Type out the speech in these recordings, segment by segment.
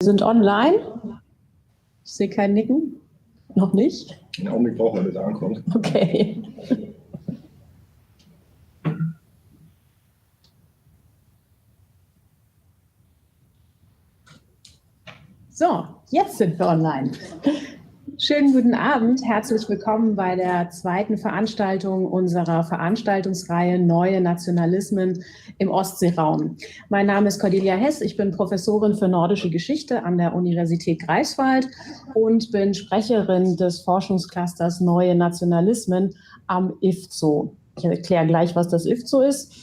Sind online. Ich sehe kein Nicken. Noch nicht? Einen Augenblick brauchen wir, bis er ankommt. Okay. So, jetzt sind wir online. Schönen guten Abend, herzlich willkommen bei der zweiten Veranstaltung unserer Veranstaltungsreihe Neue Nationalismen im Ostseeraum. Mein Name ist Cordelia Hess, ich bin Professorin für Nordische Geschichte an der Universität Greifswald und bin Sprecherin des Forschungsclusters Neue Nationalismen am IFZO. Ich erkläre gleich, was das IFZO ist.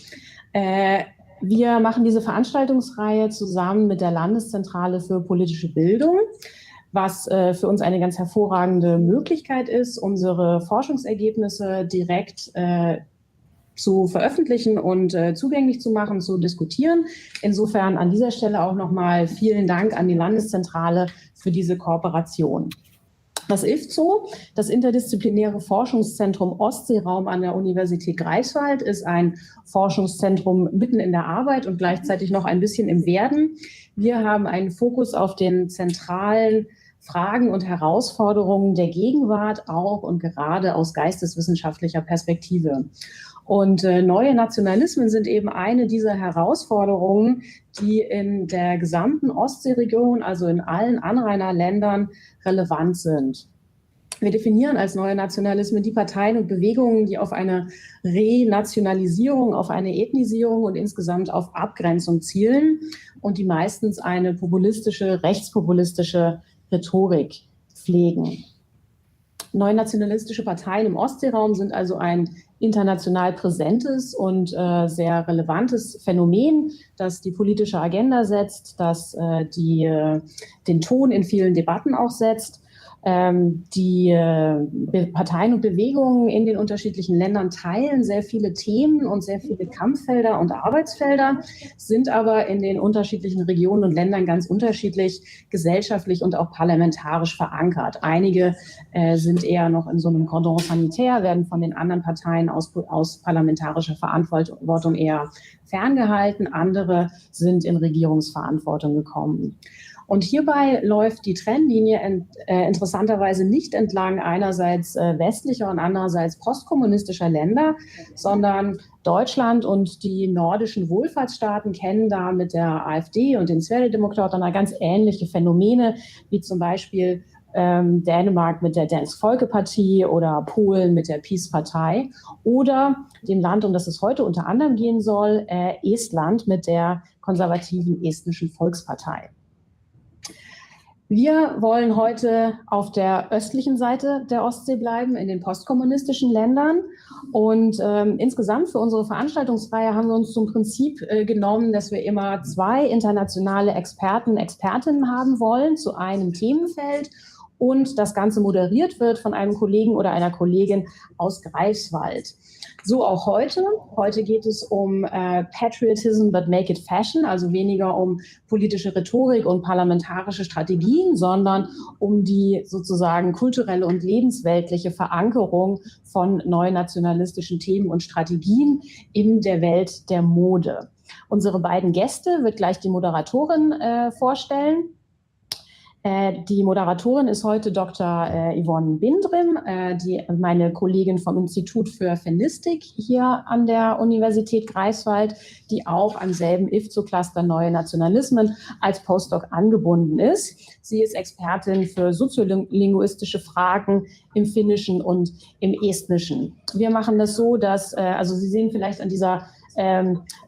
Wir machen diese Veranstaltungsreihe zusammen mit der Landeszentrale für politische Bildung, was für uns eine ganz hervorragende Möglichkeit ist, unsere Forschungsergebnisse direkt zu veröffentlichen und zugänglich zu machen, zu diskutieren. Insofern an dieser Stelle auch nochmal vielen Dank an die Landeszentrale für diese Kooperation. Das IFZO, das Interdisziplinäre Forschungszentrum Ostseeraum an der Universität Greifswald, ist ein Forschungszentrum mitten in der Arbeit und gleichzeitig noch ein bisschen im Werden. Wir haben einen Fokus auf den zentralen Fragen und Herausforderungen der Gegenwart, auch und gerade aus geisteswissenschaftlicher Perspektive. Und neue Nationalismen sind eben eine dieser Herausforderungen, die in der gesamten Ostseeregion, also in allen Anrainerländern, relevant sind. Wir definieren als neue Nationalismen die Parteien und Bewegungen, die auf eine Renationalisierung, auf eine Ethnisierung und insgesamt auf Abgrenzung zielen und die meistens eine populistische, rechtspopulistische Rhetorik pflegen. Neunationalistische Parteien im Ostseeraum sind also ein international präsentes und sehr relevantes Phänomen, das die politische Agenda setzt, das den Ton in vielen Debatten auch setzt. Die Parteien und Bewegungen in den unterschiedlichen Ländern teilen sehr viele Themen und sehr viele Kampffelder und Arbeitsfelder, sind aber in den unterschiedlichen Regionen und Ländern ganz unterschiedlich gesellschaftlich und auch parlamentarisch verankert. Einige sind eher noch in so einem Cordon sanitaire, werden von den anderen Parteien aus parlamentarischer Verantwortung eher ferngehalten, andere sind in Regierungsverantwortung gekommen. Und hierbei läuft die Trennlinie interessanterweise nicht entlang einerseits westlicher und andererseits postkommunistischer Länder, sondern Deutschland und die nordischen Wohlfahrtsstaaten kennen da mit der AfD und den Sverigedemokraterna ganz ähnliche Phänomene, wie zum Beispiel Dänemark mit der Dansk Folkeparti oder Polen mit der PiS-Partei oder dem Land, um das es heute unter anderem gehen soll, Estland mit der konservativen Estnischen Volkspartei. Wir wollen heute auf der östlichen Seite der Ostsee bleiben, in den postkommunistischen Ländern. Und insgesamt für unsere Veranstaltungsreihe haben wir uns zum Prinzip genommen, dass wir immer zwei internationale Experten, Expertinnen haben wollen zu einem Themenfeld und das Ganze moderiert wird von einem Kollegen oder einer Kollegin aus Greifswald. So auch heute. Heute geht es um Patriotism but make it fashion, also weniger um politische Rhetorik und parlamentarische Strategien, sondern um die sozusagen kulturelle und lebensweltliche Verankerung von neunationalistischen Themen und Strategien in der Welt der Mode. Unsere beiden Gäste wird gleich die Moderatorin vorstellen. Die Moderatorin ist heute Dr. Yvonne Bindrim, meine Kollegin vom Institut für Feministik hier an der Universität Greifswald, die auch am selben IFZO-Cluster Neue Nationalismen als Postdoc angebunden ist. Sie ist Expertin für soziolinguistische Fragen im Finnischen und im Estnischen. Wir machen das so, dass, also Sie sehen vielleicht an dieser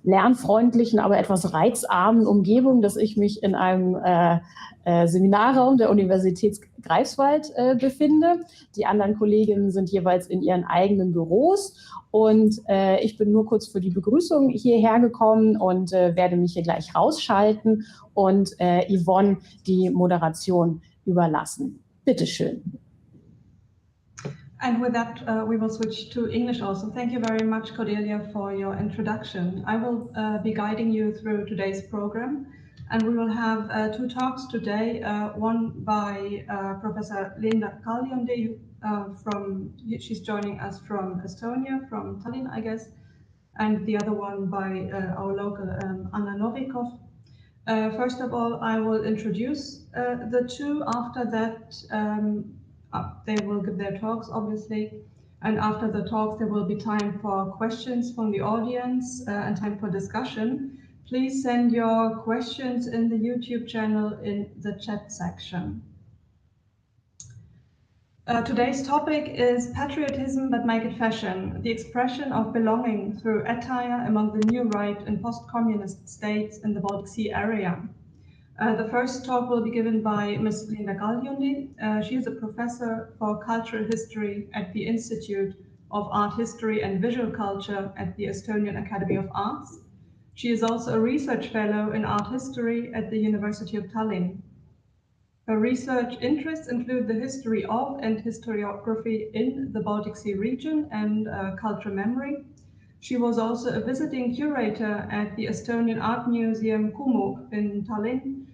lernfreundlichen, aber etwas reizarmen Umgebung, dass ich mich in einem Seminarraum der Universität Greifswald befinde. Die anderen Kolleginnen sind jeweils in ihren eigenen Büros und ich bin nur kurz für die Begrüßung hierher gekommen und werde mich hier gleich rausschalten und Yvonne die Moderation überlassen. Bitte schön. And with that, we will switch to English also. Thank you very much, Cordelia, for your introduction. I will be guiding you through today's program, and we will have two talks today, one by Professor Linda Kaljonde, she's joining us from Estonia, from Tallinn, I guess, and the other one by our local Anna Novikov. First of all, I will introduce the two. After that, they will give their talks, obviously. And after the talks, there will be time for questions from the audience and time for discussion. Please send your questions in the YouTube channel in the chat section. Today's topic is patriotism, but make it fashion, the expression of belonging through attire among the new right in post-communist states in the Baltic Sea area. The first talk will be given by Ms. Linda Galjundi. She is a professor for cultural history at the Institute of Art History and Visual Culture at the Estonian Academy of Arts. She is also a research fellow in art history at the University of Tallinn. Her research interests include the history of and historiography in the Baltic Sea region and cultural memory. She was also a visiting curator at the Estonian Art Museum Kumu in Tallinn,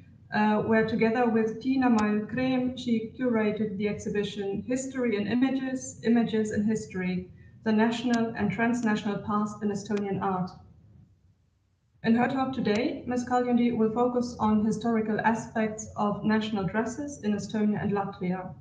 where together with Tiina Mall-Kreem, she curated the exhibition History in Images, Images in History, the National and Transnational Past in Estonian Art. In her talk today, Ms. Kaljundi will focus on historical aspects of national dresses in Estonia and Latvia.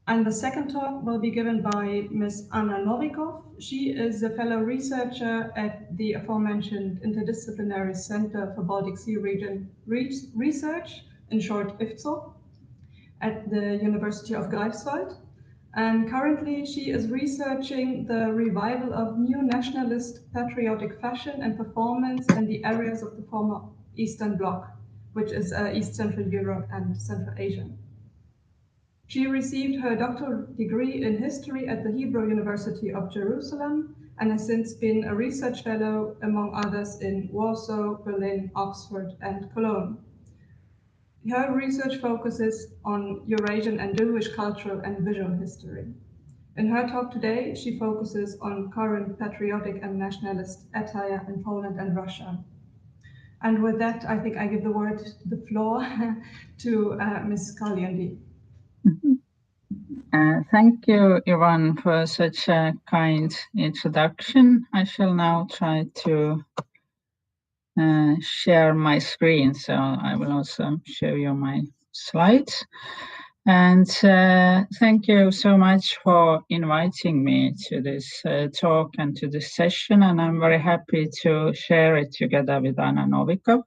And the second talk will be given by Ms. Anna Novikov. She is a fellow researcher at the aforementioned Interdisciplinary Center for Baltic Sea Region Research, in short IFCO, at the University of Greifswald. And currently she is researching the revival of new nationalist patriotic fashion and performance in the areas of the former Eastern Bloc, which is East Central Europe and Central Asia. She received her doctoral degree in history at the Hebrew University of Jerusalem and has since been a research fellow, among others, in Warsaw, Berlin, Oxford, and Cologne. Her research focuses on Eurasian and Jewish cultural and visual history. In her talk today, she focuses on current patriotic and nationalist attire in Poland and Russia. And with that, I think I give the floor to Ms. Kaljundi. Thank you, Ivan, for such a kind introduction. I shall now try to share my screen, so I will also show you my slides. And thank you so much for inviting me to this talk and to this session, and I'm very happy to share it together with Anna Novikov.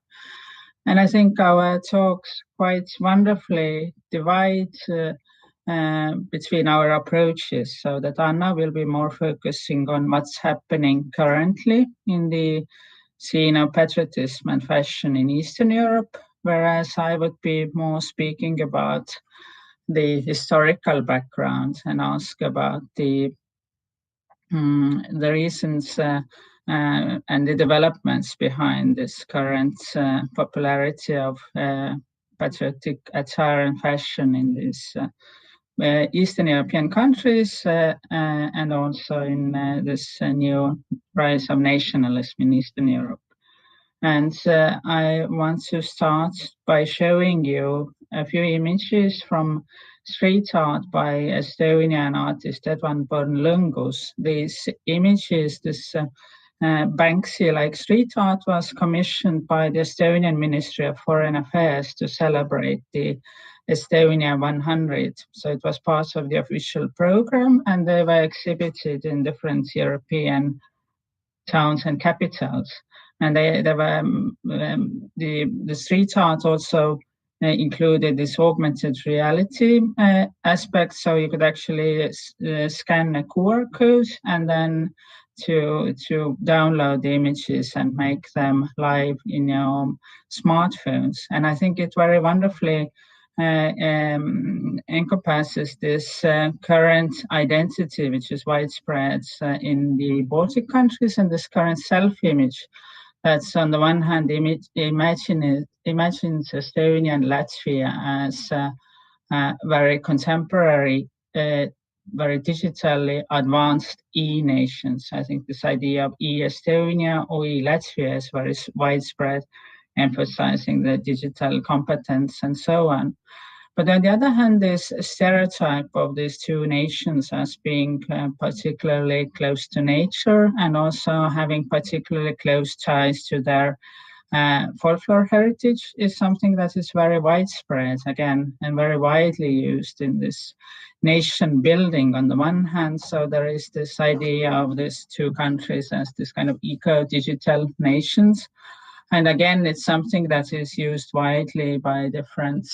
And I think our talks quite wonderfully divide between our approaches, so that Anna will be more focusing on what's happening currently in the scene of patriotism and fashion in Eastern Europe, whereas I would be more speaking about the historical background and ask about the reasons and the developments behind this current popularity of patriotic attire and fashion in these Eastern European countries and also in this new rise of nationalism in Eastern Europe. And I want to start by showing you a few images from street art by Estonian artist Edwin Born-Lungus. These images, this Banksy-like street art was commissioned by the Estonian Ministry of Foreign Affairs to celebrate the Estonia 100. So it was part of the official program, and they were exhibited in different European towns and capitals. And they were the street art also included this augmented reality aspect, so you could actually scan a QR code and then to download the images and make them live in your smartphones. And I think it very wonderfully encompasses this current identity, which is widespread in the Baltic countries, and this current self-image that's on the one hand imagines Estonia and Latvia as very contemporary, very digitally advanced e-nations. I think this idea of e-Estonia or e-Latvia is very widespread, emphasizing the digital competence and so on. But on the other hand, this stereotype of these two nations as being particularly close to nature and also having particularly close ties to their folklore heritage is something that is very widespread, again, and very widely used in this nation building on the one hand. So there is this idea of these two countries as this kind of eco-digital nations. And again, it's something that is used widely by different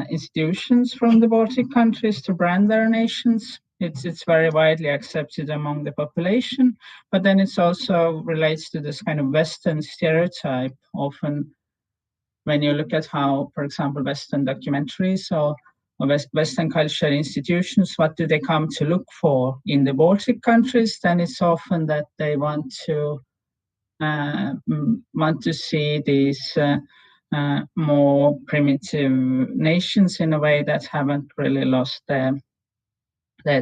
institutions from the Baltic countries to brand their nations. It's very widely accepted among the population, but then it's also relates to this kind of Western stereotype. Often when you look at how, for example, Western documentaries or Western cultural institutions, what do they come to look for in the Baltic countries, then it's often that they want to see these more primitive nations in a way that haven't really lost their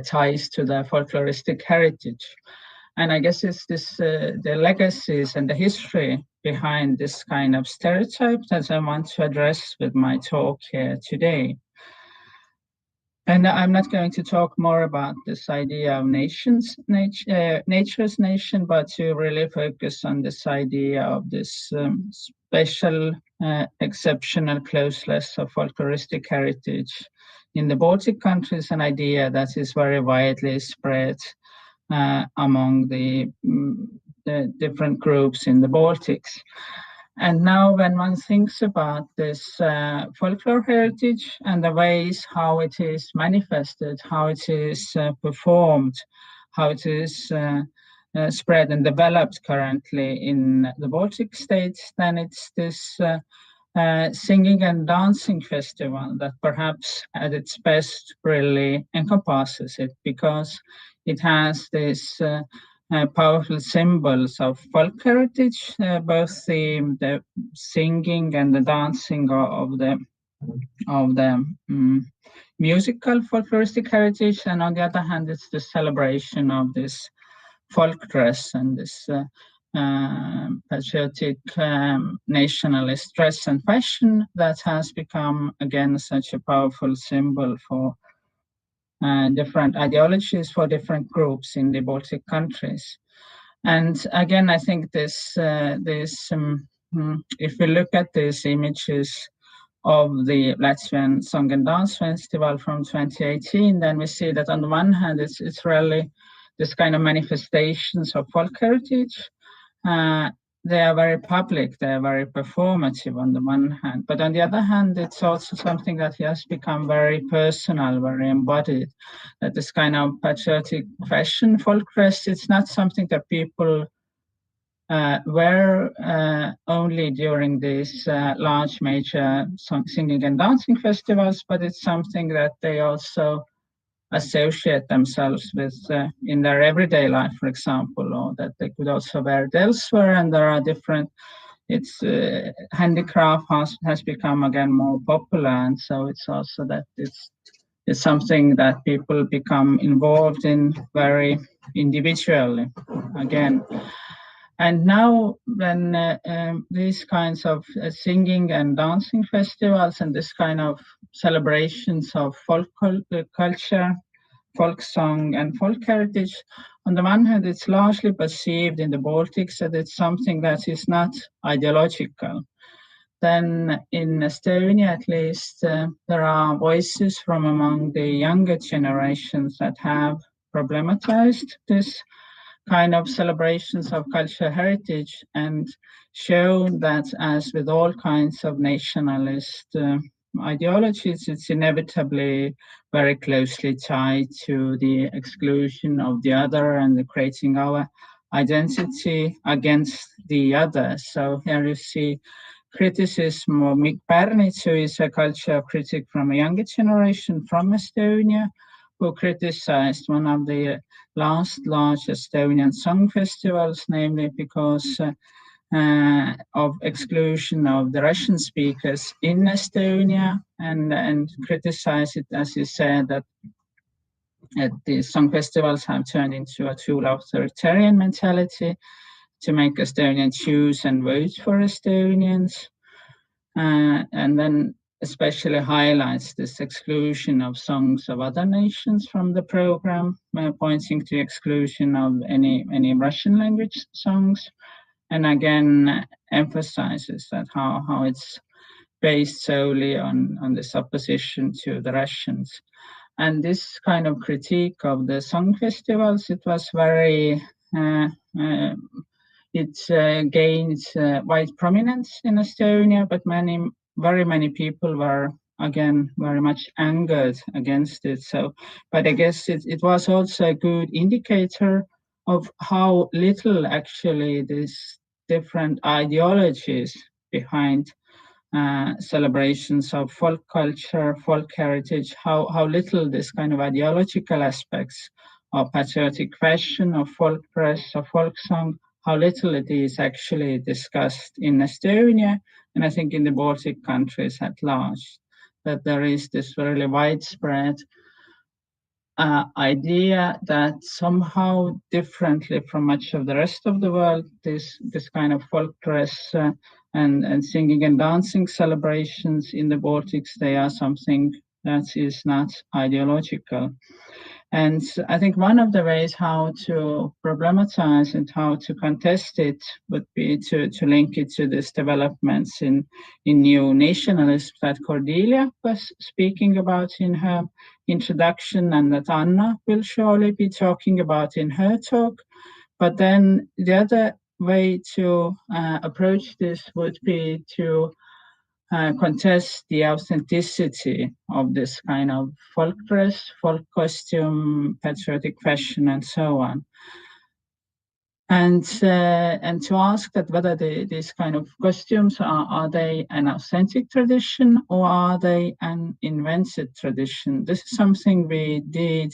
ties to their folkloristic heritage. And I guess it's this the legacies and the history behind this kind of stereotype that I want to address with my talk here today. And I'm not going to talk more about this idea of nature's nation, but to really focus on this idea of this special, exceptional closeness of folkloristic heritage in the Baltic countries, an idea that is very widely spread among the different groups in the Baltics. And now when one thinks about this folklore heritage and the ways how it is manifested, how it is performed, how it is spread and developed currently in the Baltic states, then it's this singing and dancing festival that perhaps at its best really encompasses it, because it has this powerful symbols of folk heritage, both the singing and the dancing of the musical folkloristic heritage, and on the other hand, it's the celebration of this folk dress and this patriotic nationalist dress and fashion that has become again such a powerful symbol for different ideologies for different groups in the Baltic countries. And again, I think if we look at these images of the Latvian Song and Dance Festival from 2018, then we see that on the one hand, it's really this kind of manifestations of folk heritage. They are very public, they are very performative on the one hand, but on the other hand, it's also something that has become very personal, very embodied. That this kind of patriotic fashion, folk dress, it's not something that people wear only during these large major singing and dancing festivals, but it's something that they also associate themselves with in their everyday life, for example, or that they could also wear it elsewhere. And there are different, handicraft has become again more popular, and so it's also that it's something that people become involved in very individually again. And now when these kinds of singing and dancing festivals and this kind of celebrations of folk culture, folk song and folk heritage, on the one hand, it's largely perceived in the Baltics that it's something that is not ideological. Then in Estonia, at least, there are voices from among the younger generations that have problematized this kind of celebrations of cultural heritage and shown that, as with all kinds of nationalist ideologies, it's inevitably very closely tied to the exclusion of the other and the creating our identity against the other. So here you see criticism of Mikk Pärnits, who is a culture critic from a younger generation from Estonia, who criticized one of the last large Estonian song festivals, namely because of exclusion of the Russian speakers in Estonia, and criticized it, as he said, that the song festivals have turned into a tool of authoritarian mentality to make Estonians choose and vote for Estonians. And then especially highlights this exclusion of songs of other nations from the program, pointing to exclusion of any Russian language songs, and again emphasizes that how it's based solely on this opposition to the Russians. And this kind of critique of the song festivals, it was very it gained wide prominence in Estonia, but very many people were again very much angered against it. So, but I guess it was also a good indicator of how little actually these different ideologies behind celebrations of folk culture, folk heritage, how little this kind of ideological aspects of patriotic fashion, of folk dress, of folk song, how little it is actually discussed in Estonia, and I think in the Baltic countries at large, that there is this really widespread idea that somehow differently from much of the rest of the world, this kind of folk dress and singing and dancing celebrations in the Baltics, they are something that is not ideological. And I think one of the ways how to problematize and how to contest it would be to link it to these developments in new nationalism that Cordelia was speaking about in her introduction, and that Anna will surely be talking about in her talk. But then the other way to approach this would be to contest the authenticity of this kind of folk dress, folk costume, patriotic fashion, and so on. And to ask that whether these kind of costumes are they an authentic tradition or are they an invented tradition? This is something we did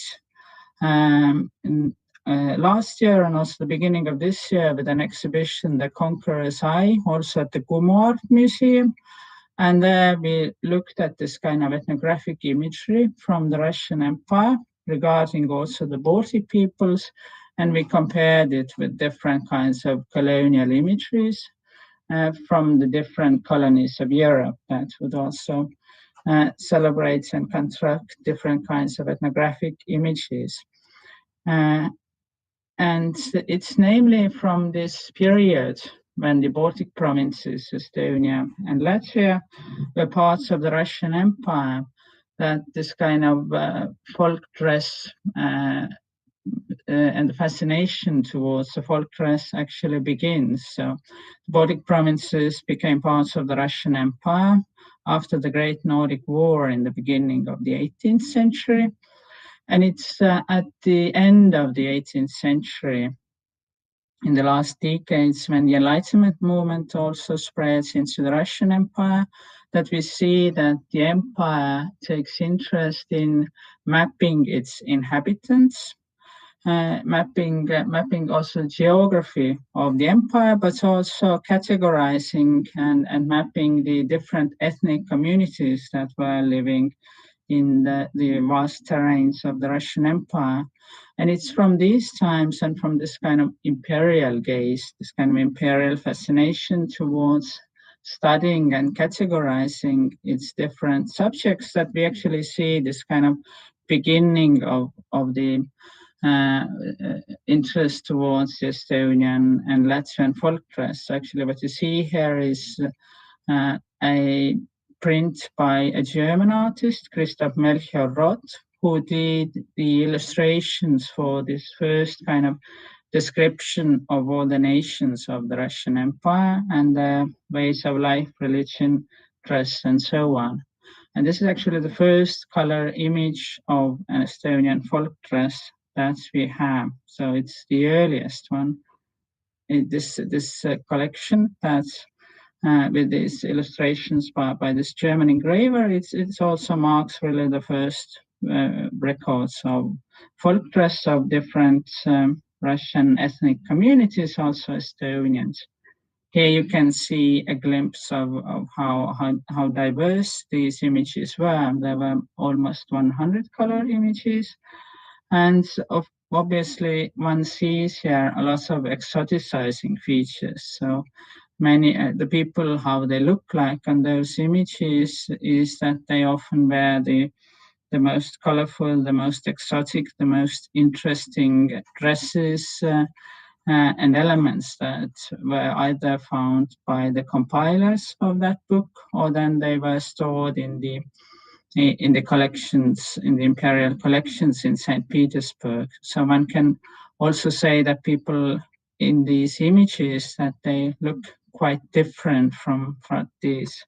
last year and also the beginning of this year with an exhibition, The Conqueror's Eye, also at the Gumor Museum. And there we looked at this kind of ethnographic imagery from the Russian Empire regarding also the Baltic peoples, and we compared it with different kinds of colonial imageries from the different colonies of Europe that would also celebrate and construct different kinds of ethnographic images. And it's namely from this period when the Baltic provinces, Estonia and Latvia, were parts of the Russian Empire, that this kind of folk dress and the fascination towards the folk dress actually begins. So the Baltic provinces became parts of the Russian Empire after the Great Nordic War in the beginning of the 18th century. And it's at the end of the 18th century, in the last decades, when the Enlightenment movement also spreads into the Russian Empire, that we see that the empire takes interest in mapping its inhabitants, mapping also geography of the empire, but also categorizing and mapping the different ethnic communities that were living in the vast terrains of the Russian Empire. And it's from these times and from this kind of imperial gaze, this kind of imperial fascination towards studying and categorizing its different subjects, that we actually see this kind of beginning of the interest towards the Estonian and Latvian folk dress. Actually, what you see here is a print by a German artist, Christoph Melchior Roth, who did the illustrations for this first kind of description of all the nations of the Russian Empire and their ways of life, religion, dress, and so on. And this is actually the first color image of an Estonian folk dress that we have. So it's the earliest one. This collection that's with these illustrations by this German engraver, it also marks really the first records of folk dress of different Russian ethnic communities, also Estonians. Here you can see a glimpse of how diverse these images were. There were almost 100 color images, and obviously one sees here a lot of exoticizing features. So the people, how they look like on those images is that they often wear the most colorful, the most exotic, the most interesting dresses and elements that were either found by the compilers of that book, or then they were stored in the collections, in the imperial collections in St. Petersburg. So one can also say that people in these images, that they look quite different from these,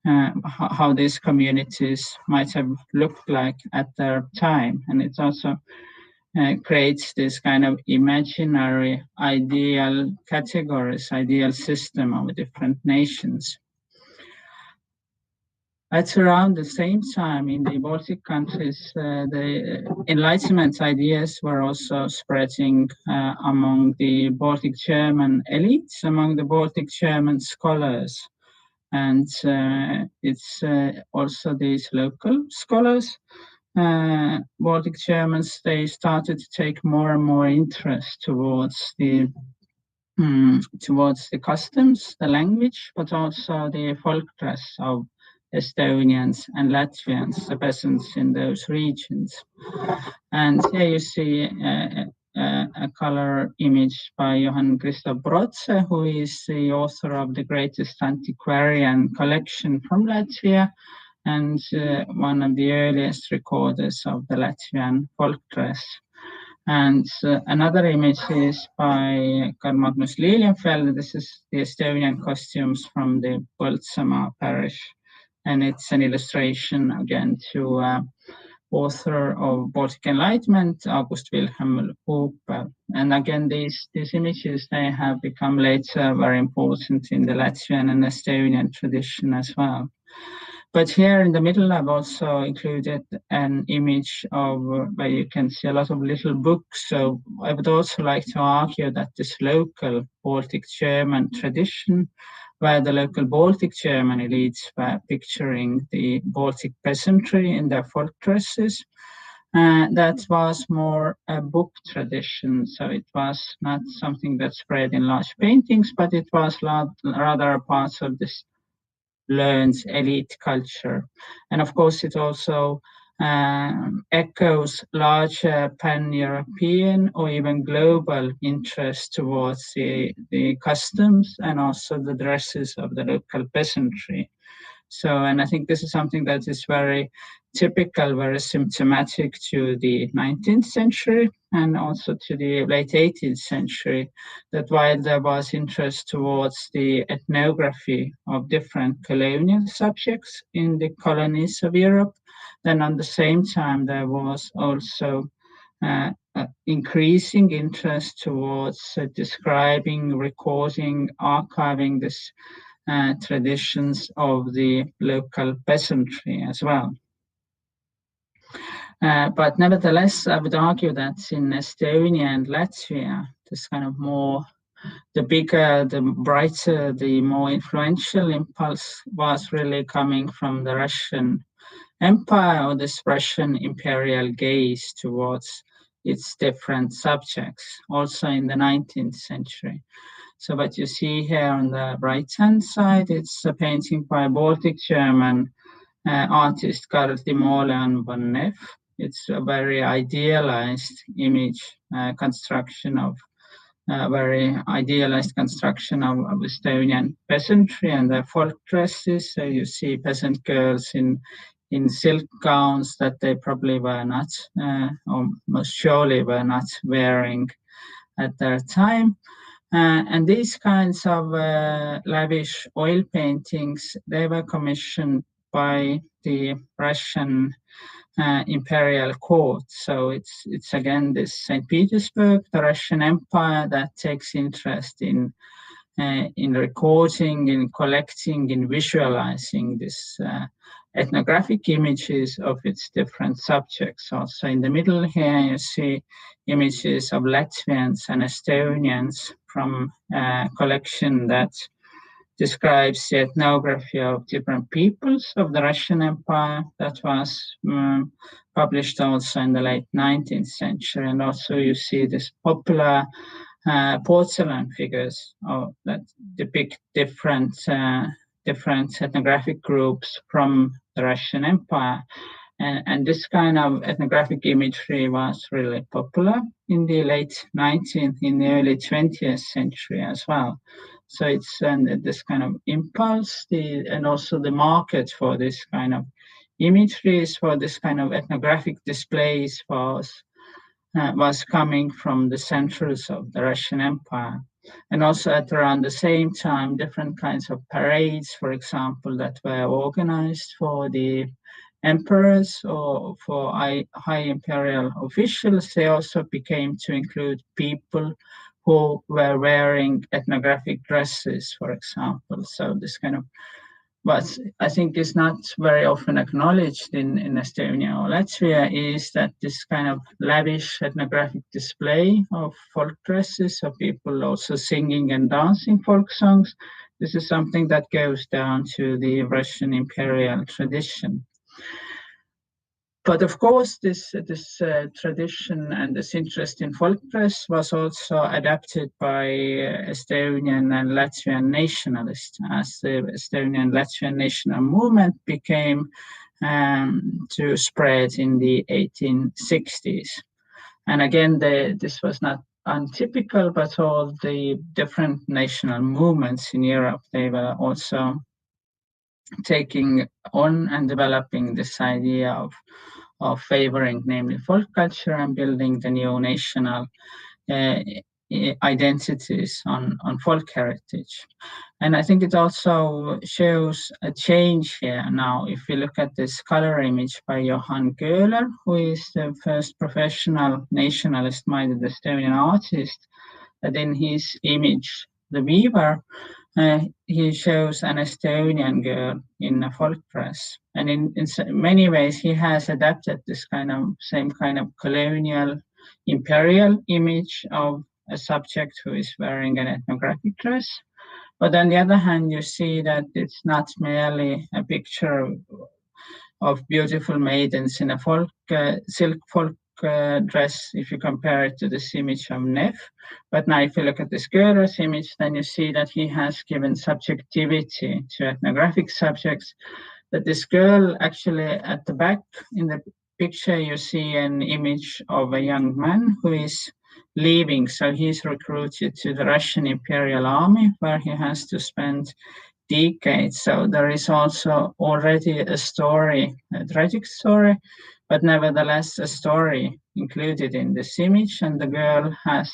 how these communities might have looked like at their time. And it also creates this kind of imaginary ideal categories, ideal system of different nations. At around the same time in the Baltic countries, the Enlightenment ideas were also spreading among the Baltic German elites, among the Baltic German scholars. And it's also these local scholars, Baltic Germans, they started to take more and more interest towards the customs, the language, but also the folk dress of Estonians and Latvians, the peasants in those regions. And here you see a color image by Johann Christoph Brotze, who is the author of the greatest antiquarian collection from Latvia, and one of the earliest recorders of the Latvian folk dress. And another image is by Karl Magnus Lilienfeld. This is the Estonian costumes from the Põltsamaa parish. And it's an illustration again to author of Baltic Enlightenment, August Wilhelm Hooper. And again, these images, they have become later very important in the Latvian and Estonian tradition as well. But here in the middle, I've also included an image of where you can see a lot of little books. So I would also like to argue that this local Baltic German tradition, where the local Baltic German elites were picturing the Baltic peasantry in their folk dresses, that was more a book tradition. So it was not something that spread in large paintings, but it was rather a part of this learned elite culture. And of course, it also echoes larger pan-European or even global interest towards the customs and also the dresses of the local peasantry. So, and I think this is something that is very typical, very symptomatic to the 19th century and also to the late 18th century, that while there was interest towards the ethnography of different colonial subjects in the colonies of Europe, then at the same time there was also increasing interest towards describing, recording, archiving this traditions of the local peasantry as well. But nevertheless, I would argue that in Estonia and Latvia, this kind of more, the bigger, the brighter, the more influential impulse was really coming from the Russian Empire, or this Russian imperial gaze towards its different subjects, also in the 19th century. So what you see here on the right-hand side, it's a painting by Baltic German artist Karl Timoleon von Neff. It's a very idealized image, construction of very idealized construction of Estonian peasantry and their folk dresses. So you see peasant girls in silk gowns that they probably were not, or most surely were not wearing at their time. And these kinds of lavish oil paintings, they were commissioned by the Russian imperial court. So it's again this St. Petersburg, the Russian Empire, that takes interest in recording, in collecting, in visualizing this ethnographic images of its different subjects. Also in the middle here, you see images of Latvians and Estonians from a collection that describes the ethnography of different peoples of the Russian Empire that was published also in the late 19th century. And also you see this popular porcelain figures that depict different ethnographic groups from the Russian Empire. And this kind of ethnographic imagery was really popular in the late 19th, in the early 20th century as well. So it's this kind of impulse, and also the market for this kind of imageries, for this kind of ethnographic displays was coming from the centers of the Russian Empire. And also at around the same time, different kinds of parades, for example, that were organized for the emperors or for high imperial officials, they also became to include people who were wearing ethnographic dresses, for example. So this kind of, what I think is not very often acknowledged in Estonia or Latvia is that this kind of lavish ethnographic display of folk dresses, of people also singing and dancing folk songs, this is something that goes down to the Russian imperial tradition. But of course, this tradition and this interest in folk dress was also adapted by Estonian and Latvian nationalists, as the Estonian Latvian national movement became to spread in the 1860s. And again, this was not untypical, but all the different national movements in Europe, they were also taking on and developing this idea of favoring, namely folk culture, and building the new national identities on folk heritage. And I think it also shows a change here now. If you look at this color image by Johan Köhler, who is the first professional nationalist-minded Estonian artist, that in his image, The Weaver, he shows an Estonian girl in a folk dress. And in many ways, he has adapted this same kind of colonial imperial image of a subject who is wearing an ethnographic dress. But on the other hand, you see that it's not merely a picture of beautiful maidens in a silk folk dress, if you compare it to this image of Neff. But now if you look at this Köhler's image, then you see that he has given subjectivity to ethnographic subjects. That this girl, actually at the back in the picture, you see an image of a young man who is leaving. So he's recruited to the Russian Imperial Army, where he has to spend decades. So there is also already a story, a tragic story, but nevertheless a story included in this image, and the girl has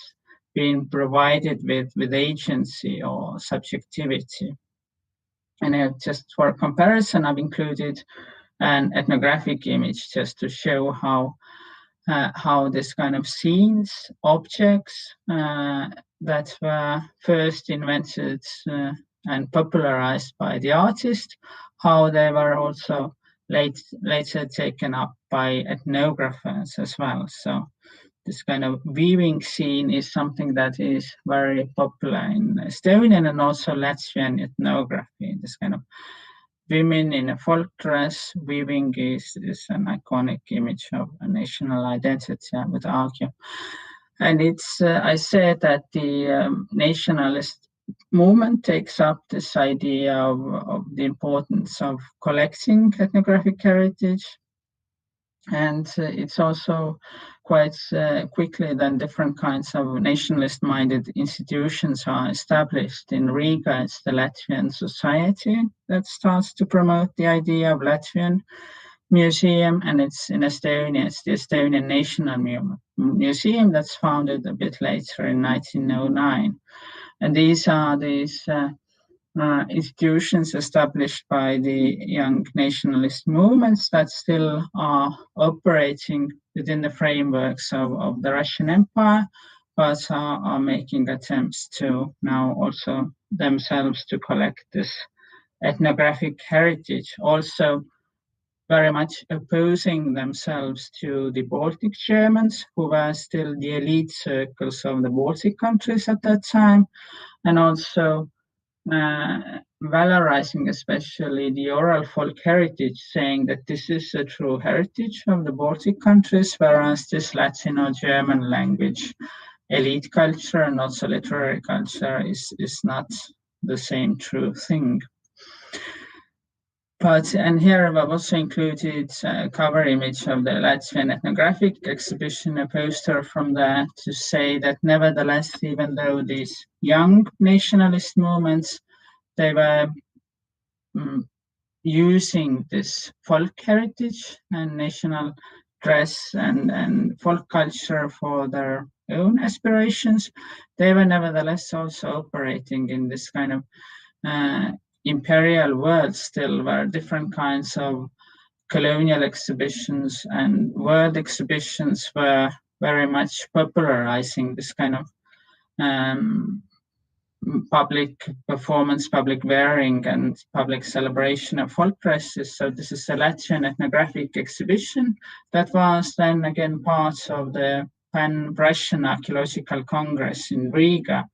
been provided with agency or subjectivity. And just for comparison, I've included an ethnographic image just to show how this kind of scenes, objects that were first invented and popularized by the artist, how they were also later taken up by ethnographers as well. So this kind of weaving scene is something that is very popular in Estonian and also Latvian ethnography. This kind of women in a folk dress weaving is an iconic image of a national identity, I would argue. And it's, I said that the nationalist movement takes up this idea of the importance of collecting ethnographic heritage. And it's also quite quickly then different kinds of nationalist-minded institutions are established. In Riga, it's the Latvian Society that starts to promote the idea of Latvian Museum, and it's in Estonia, it's the Estonian National Museum that's founded a bit later in 1909. And these are institutions established by the young nationalist movements that still are operating within the frameworks of the Russian Empire, but are making attempts to now also themselves to collect this ethnographic heritage, also very much opposing themselves to the Baltic Germans, who were still the elite circles of the Baltic countries at that time, and also valorizing especially the oral folk heritage, saying that this is a true heritage of the Baltic countries, whereas this Latin or German language elite culture and also literary culture is not the same true thing. And here I've also included a cover image of the Latvian ethnographic exhibition, a poster from there, to say that nevertheless, even though these young nationalist movements, they were using this folk heritage and national dress and folk culture for their own aspirations, they were nevertheless also operating in this kind of imperial world still, where different kinds of colonial exhibitions and world exhibitions were very much popularizing this kind of public performance, public wearing, and public celebration of folk dresses. So this is a Latvian ethnographic exhibition that was then again part of the Pan-Russian Archaeological Congress in Riga.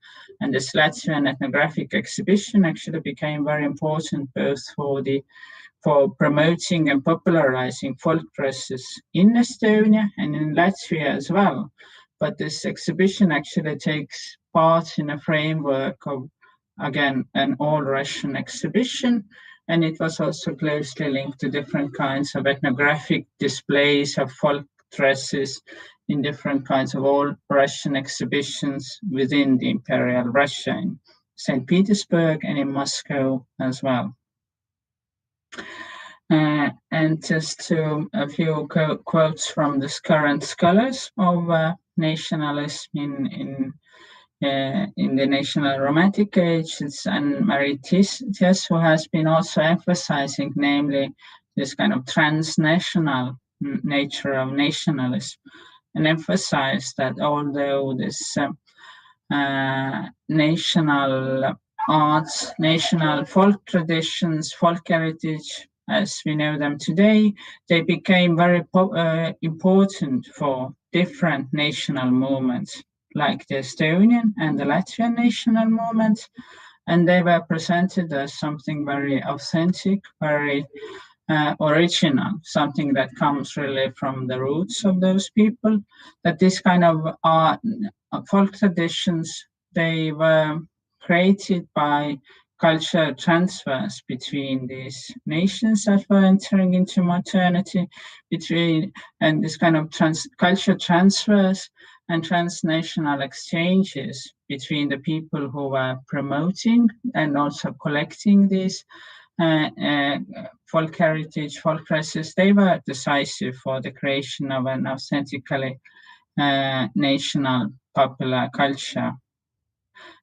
And this Latvian ethnographic exhibition actually became very important both for promoting and popularizing folk dresses in Estonia and in Latvia as well. But this exhibition actually takes part in a framework of, again, an all-Russian exhibition, and it was also closely linked to different kinds of ethnographic displays of folk dresses in different kinds of all-Russian exhibitions within the Imperial Russia, in St. Petersburg and in Moscow as well. And just a few quotes from this current scholars of nationalism in the national romantic age. It's Anne-Marie Thies, who has been also emphasizing, namely, this kind of transnational nature of nationalism, and emphasized that although this national arts, national folk traditions, folk heritage, as we know them today, they became very important for different national movements, like the Estonian and the Latvian national movements, and they were presented as something very authentic, very original, something that comes really from the roots of those people, that this kind of folk traditions, they were created by cultural transfers between these nations that were entering into modernity, and this kind of cultural transfers and transnational exchanges between the people who were promoting and also collecting these folk heritage, folk dresses. They were decisive for the creation of an authentically national popular culture.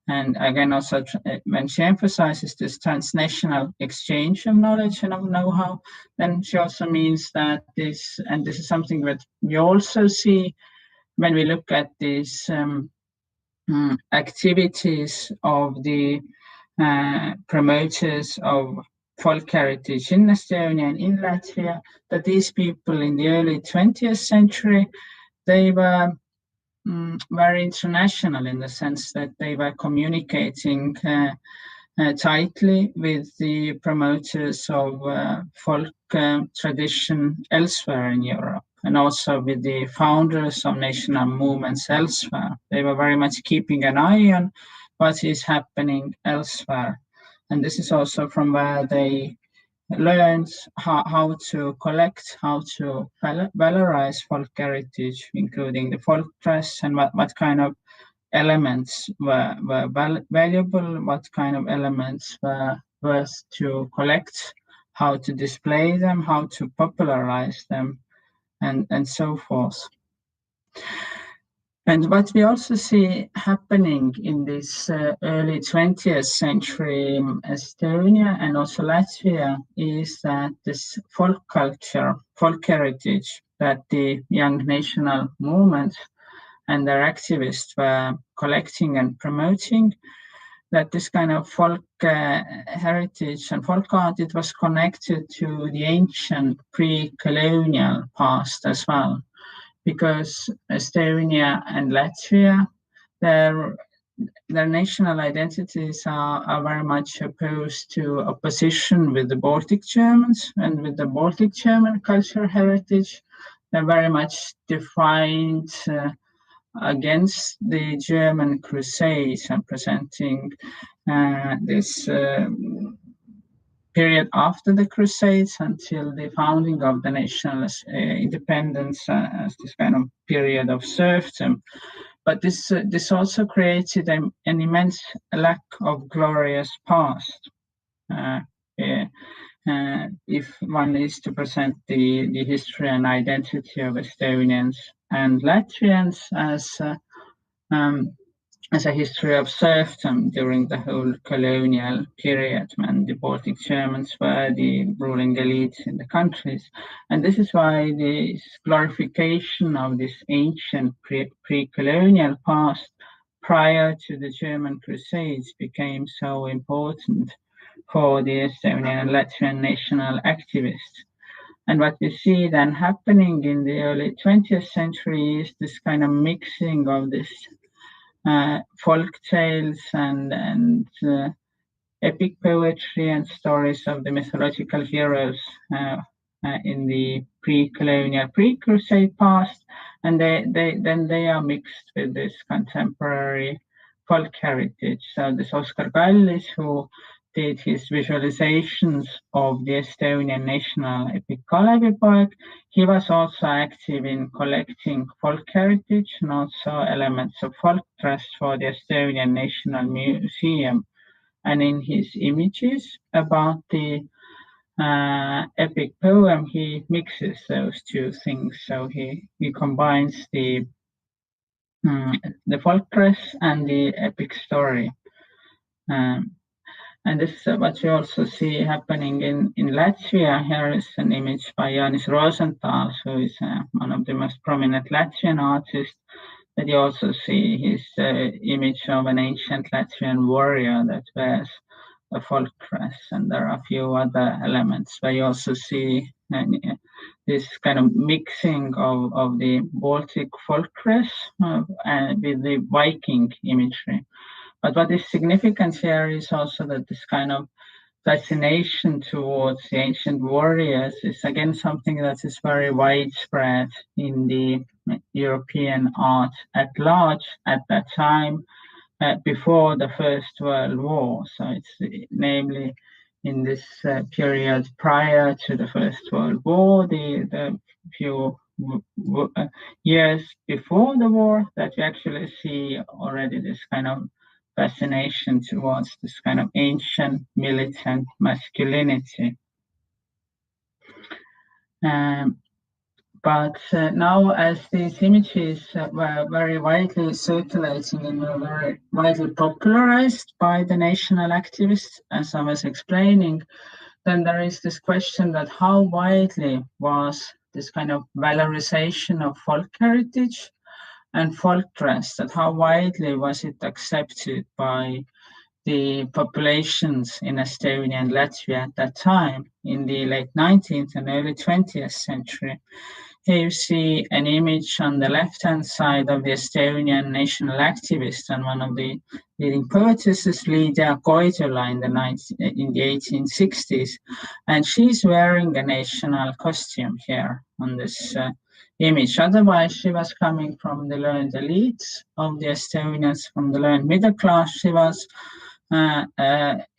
And again, also when she emphasizes this transnational exchange of knowledge and of know-how, then she also means that this is something that we also see when we look at these activities of the promoters of folk heritage in Estonia and in Latvia, that these people in the early 20th century, they were very international in the sense that they were communicating tightly with the promoters of folk tradition elsewhere in Europe, and also with the founders of national movements elsewhere. They were very much keeping an eye on what is happening elsewhere. And this is also from where they learned how to collect, how to valorize folk heritage, including the folk dress, and what kind of elements were valuable, what kind of elements were worth to collect, how to display them, how to popularize them, and so forth. And what we also see happening in this early 20th century Estonia and also Latvia is that this folk culture, folk heritage that the young national movements and their activists were collecting and promoting, that this kind of folk heritage and folk art, it was connected to the ancient pre-colonial past as well. Because Estonia and Latvia, their national identities are very much opposed to opposition with the Baltic Germans and with the Baltic German cultural heritage. They're very much defined against the German Crusades and presenting this period after the Crusades until the founding of the national independence as this kind of period of serfdom. But this also created an immense lack of glorious past. If one is to present the history and identity of Estonians and Latvians as a history of serfdom during the whole colonial period when the Baltic Germans were the ruling elites in the countries. And this is why this glorification of this ancient pre-colonial past prior to the German Crusades became so important for the Estonian and Latvian national activists. And what we see then happening in the early 20th century is this kind of mixing of this folk tales and epic poetry and stories of the mythological heroes in the pre-colonial, pre-crusade past, and they are mixed with this contemporary folk heritage. So this Oskar Kallis, who did his visualizations of the Estonian national epic Kalevipoeg, he was also active in collecting folk heritage and also elements of folk dress for the Estonian National Museum. And in his images about the epic poem, he mixes those two things. So he combines the folk dress and the epic story. And this is what we also see happening in Latvia. Here is an image by Jānis Rosenthals, who is one of the most prominent Latvian artists. But you also see his image of an ancient Latvian warrior that wears a folk dress. And there are a few other elements where you also see this kind of mixing of the Baltic folk dress with the Viking imagery. But what is significant here is also that this kind of fascination towards the ancient warriors is again something that is very widespread in the European art at large at that time before the First World War. So it's namely in this period prior to the First World War, the few years before the war, that you actually see already this kind of fascination towards this kind of ancient militant masculinity. But now, as these images were very widely circulating and were very widely popularized by the national activists, as I was explaining, then there is this question that how widely was this kind of valorization of folk heritage and folk dress, that how widely was it accepted by the populations in Estonia and Latvia at that time in the late 19th and early 20th century. Here you see an image on the left-hand side of the Estonian national activist and one of the leading poetesses, Lydia Koidula, in the 1860s. And she's wearing a national costume here on this image. Otherwise, she was coming from the learned elites of the Estonians, from the learned middle class. She was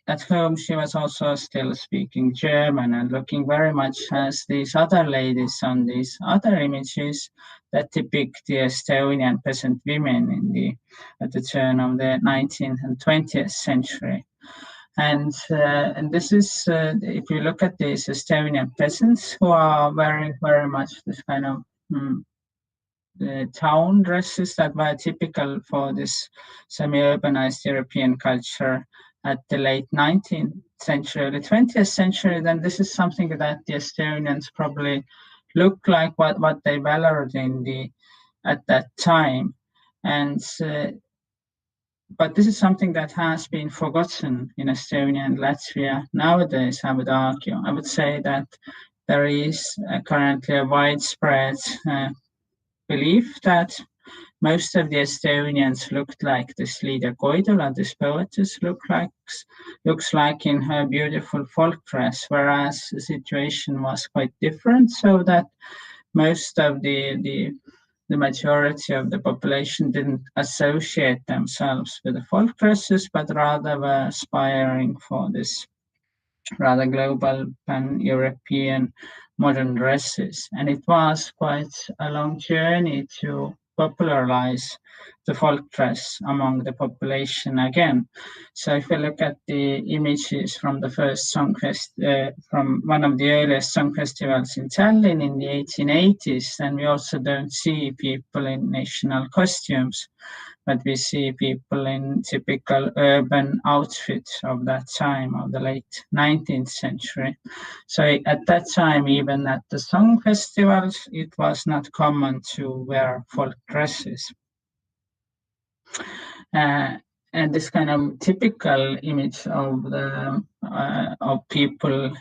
at home, she was also still speaking German and looking very much as these other ladies on these other images that depict the Estonian peasant women at the turn of the 19th and 20th century. And this is, if you look at these Estonian peasants who are wearing very much this kind of town dresses that were typical for this semi-urbanized European culture at the late 19th century, the 20th century, then this is something that the Estonians probably look like what they valued at that time. And but this is something that has been forgotten in Estonia and Latvia nowadays, I would argue. I would say that there is currently a widespread belief that most of the Estonians looked like this Lydia Koidula, this poetess looks like in her beautiful folk dress, whereas the situation was quite different, so that most of the the majority of the population didn't associate themselves with the folk dresses, but rather were aspiring for this rather global pan-European modern dresses. And it was quite a long journey to popularize the folk dress among the population again. So if we look at the images from the first from one of the earliest song festivals in Tallinn in the 1880s, then we also don't see people in national costumes, but we see people in typical urban outfits of that time, of the late 19th century. So at that time, even at the song festivals, it was not common to wear folk dresses. And this kind of typical image of the of people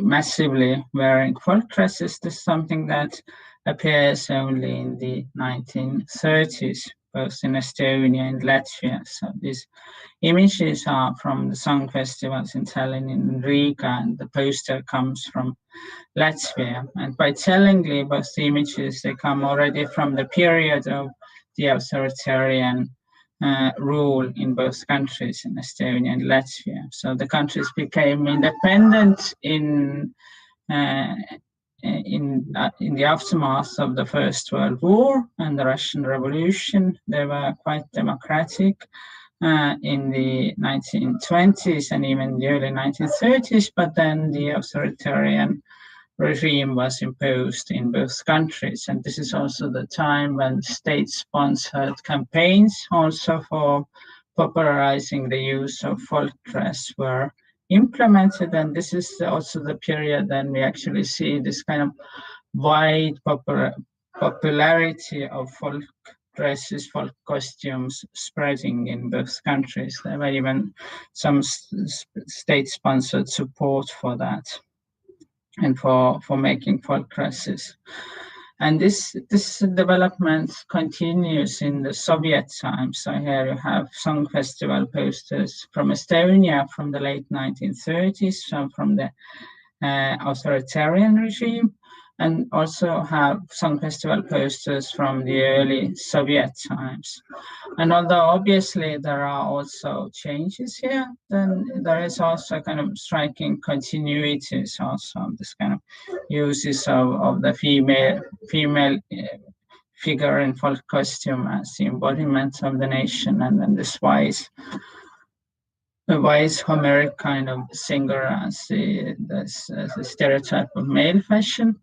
massively wearing folk dresses is something that appears only in the 1930s, both in Estonia and Latvia. So these images are from the song festivals in Tallinn and Riga, and the poster comes from Latvia. And quite tellingly, both the images, they come already from the period of the authoritarian rule in both countries, in Estonia and Latvia. So the countries became independent in the aftermath of the First World War and the Russian Revolution. They were quite democratic in the 1920s and even the early 1930s, but then the authoritarian regime was imposed in both countries. And this is also the time when state-sponsored campaigns also for popularizing the use of folk dress were implemented. And this is also the period then we actually see this kind of wide popularity of folk dresses, folk costumes spreading in both countries. There were even some state-sponsored support for that and for making folk dresses. And this development continues in the Soviet times. So here you have song festival posters from Estonia from the late 1930s, so from the authoritarian regime, and also have song festival posters from the early Soviet times. And although obviously there are also changes here, then there is also kind of striking continuities also, this kind of uses of the female figure in folk costume as the embodiment of the nation, and then this wise Homeric kind of singer as the stereotype of male fashion.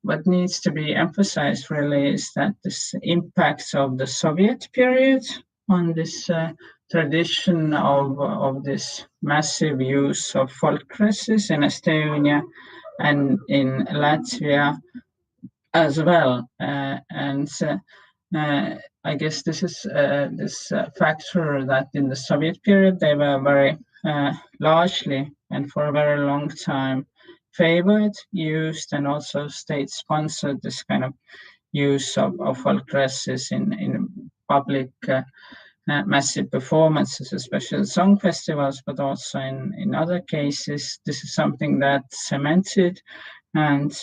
What needs to be emphasized really is that this impact of the Soviet period on this tradition of this massive use of folk dresses in Estonia and in Latvia as well. I guess this is this factor that in the Soviet period they were very largely and for a very long time favored, used, and also state-sponsored this kind of use of folk dresses in public massive performances, especially song festivals, but also in other cases. This is something that cemented and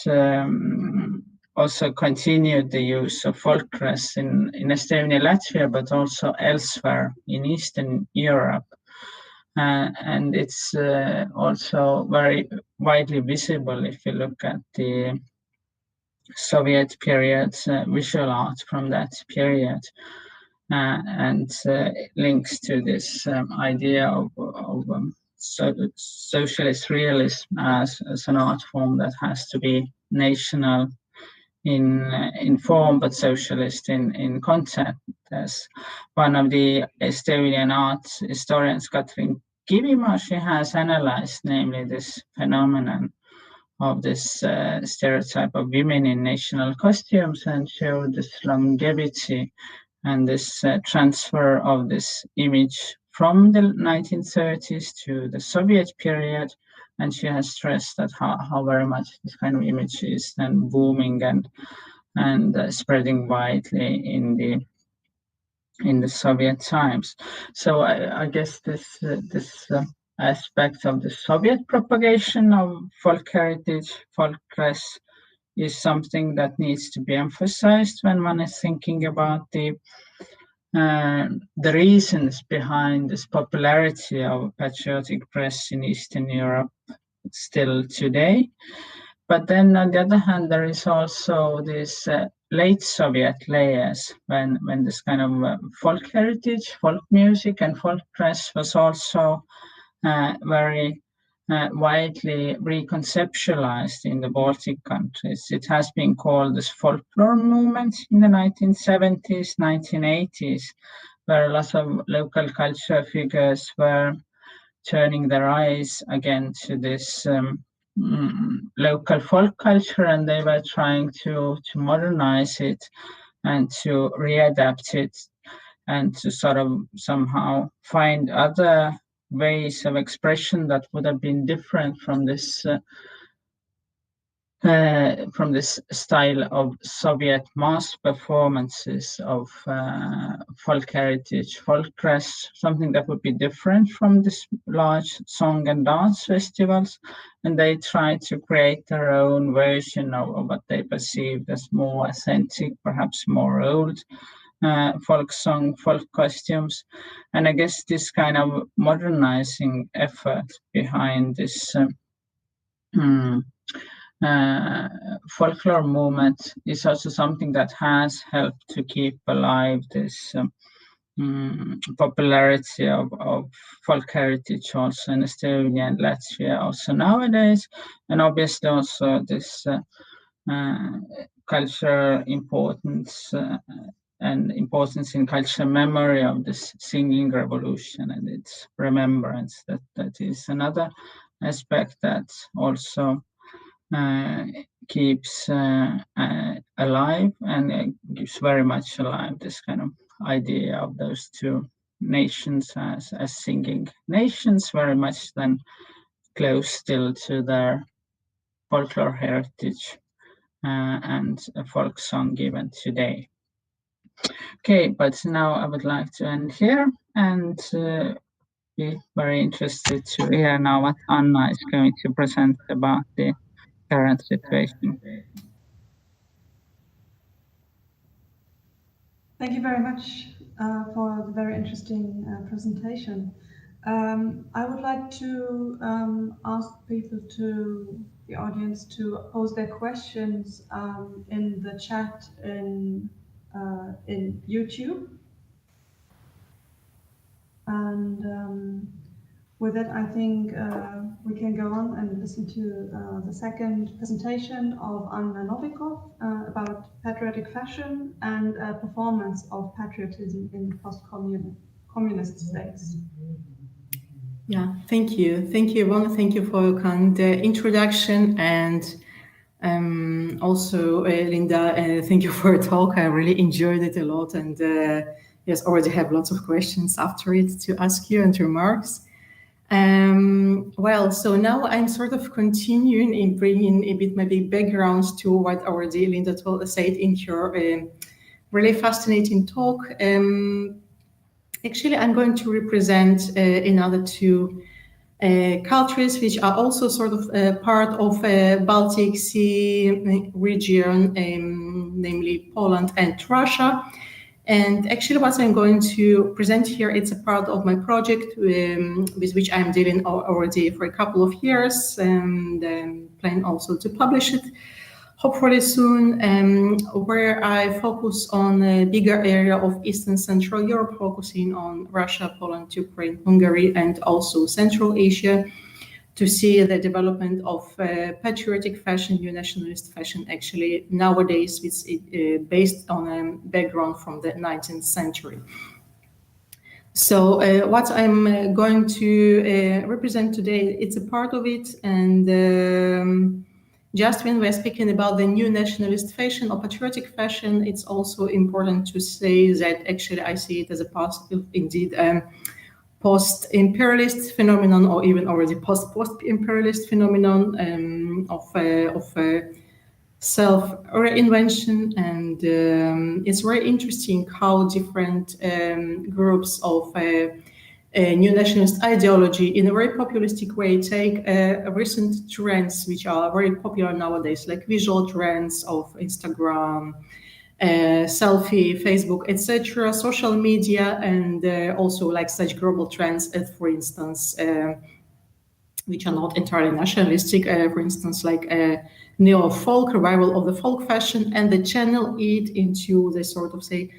also continued the use of folk dress in Estonia, Latvia, but also elsewhere in Eastern Europe. And it's also very widely visible if you look at the Soviet period visual art from that period, and links to this idea of socialist realism as an art form that has to be national in form, but socialist in content. As one of the Estonian art historians, Katrin Kivimaa, she has analyzed, namely this phenomenon of this stereotype of women in national costumes, and showed this longevity and this transfer of this image from the 1930s to the Soviet period. And she has stressed that how very much this kind of image is then booming and spreading widely in the Soviet times. So I guess this aspect of the Soviet propagation of folk heritage, folk dress, is something that needs to be emphasized when one is thinking about the reasons behind this popularity of patriotic press in Eastern Europe still today. But then on the other hand, there is also this late Soviet layers when this kind of folk heritage, folk music and folk press was also very widely reconceptualized in the Baltic countries. It has been called this folklore movement in the 1970s, 1980s, where a lot of local culture figures were turning their eyes again to this local folk culture, and they were trying to modernize it and to readapt it and to sort of somehow find other ways of expression that would have been different from this style of Soviet mass performances of folk heritage, folk dress, something that would be different from this large song and dance festivals. And they tried to create their own version of what they perceived as more authentic, perhaps more old folk song, folk costumes. And I guess this kind of modernizing effort behind this folklore movement is also something that has helped to keep alive this popularity of folk heritage also in Estonia and Latvia also nowadays, and obviously also this cultural importance and importance in cultural memory of this singing revolution and its remembrance. That is another aspect that also keeps alive and keeps very much alive this kind of idea of those two nations as singing nations, very much then close still to their folklore heritage and a folk song given today. Okay, but now I would like to end here and be very interested to hear now what Anna is going to present about the current situation. Thank you very much for the very interesting presentation. I would like to ask people the audience to pose their questions in the chat in YouTube. And with that, I think we can go on and listen to the second presentation of Anna Novikov about patriotic fashion and performance of patriotism in post-communist states. Yeah, thank you. Thank you, Yvonne. Thank you for your kind introduction. And also, Linda, thank you for your talk. I really enjoyed it a lot. And yes, already have lots of questions after it to ask you and remarks. Well, so now I'm sort of continuing in bringing a bit maybe backgrounds to what already Linda said in her really fascinating talk. Actually, I'm going to represent another two countries which are also sort of part of Baltic Sea region, namely Poland and Russia. And actually what I'm going to present here, it's a part of my project with which I'm dealing already for a couple of years, and plan also to publish it hopefully soon, where I focus on a bigger area of Eastern Central Europe, focusing on Russia, Poland, Ukraine, Hungary, and also Central Asia, to see the development of patriotic fashion, new nationalist fashion, actually nowadays it's based on a background from the 19th century. So what I'm going to represent today, it's a part of it, and just when we're speaking about the new nationalist fashion or patriotic fashion, it's also important to say that actually I see it as a positive, indeed, post-imperialist phenomenon, or even already post-imperialist phenomenon of self-reinvention. And it's very interesting how different groups of new nationalist ideology in a very populistic way take recent trends which are very popular nowadays, like visual trends of Instagram, selfie, Facebook, etc., social media, and also like such global trends as, for instance, which are not entirely nationalistic, for instance, like neo-folk, revival of the folk fashion, and they channel it into the sort of, say,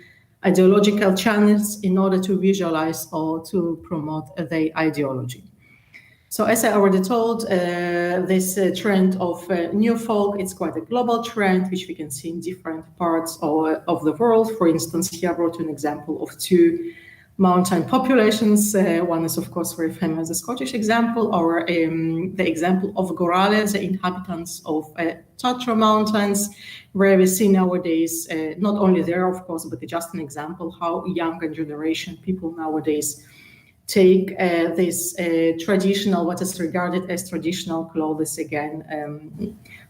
ideological channels in order to visualize or to promote their ideology. So as I already told, this trend of new folk, it's quite a global trend, which we can see in different parts of the world. For instance, here I brought you an example of two mountain populations. One is, of course, very famous, the Scottish example, or the example of Gorale, the inhabitants of Tatra Mountains, where we see nowadays, not only there, of course, but just an example how younger generation people nowadays take this traditional, what is regarded as traditional clothes again.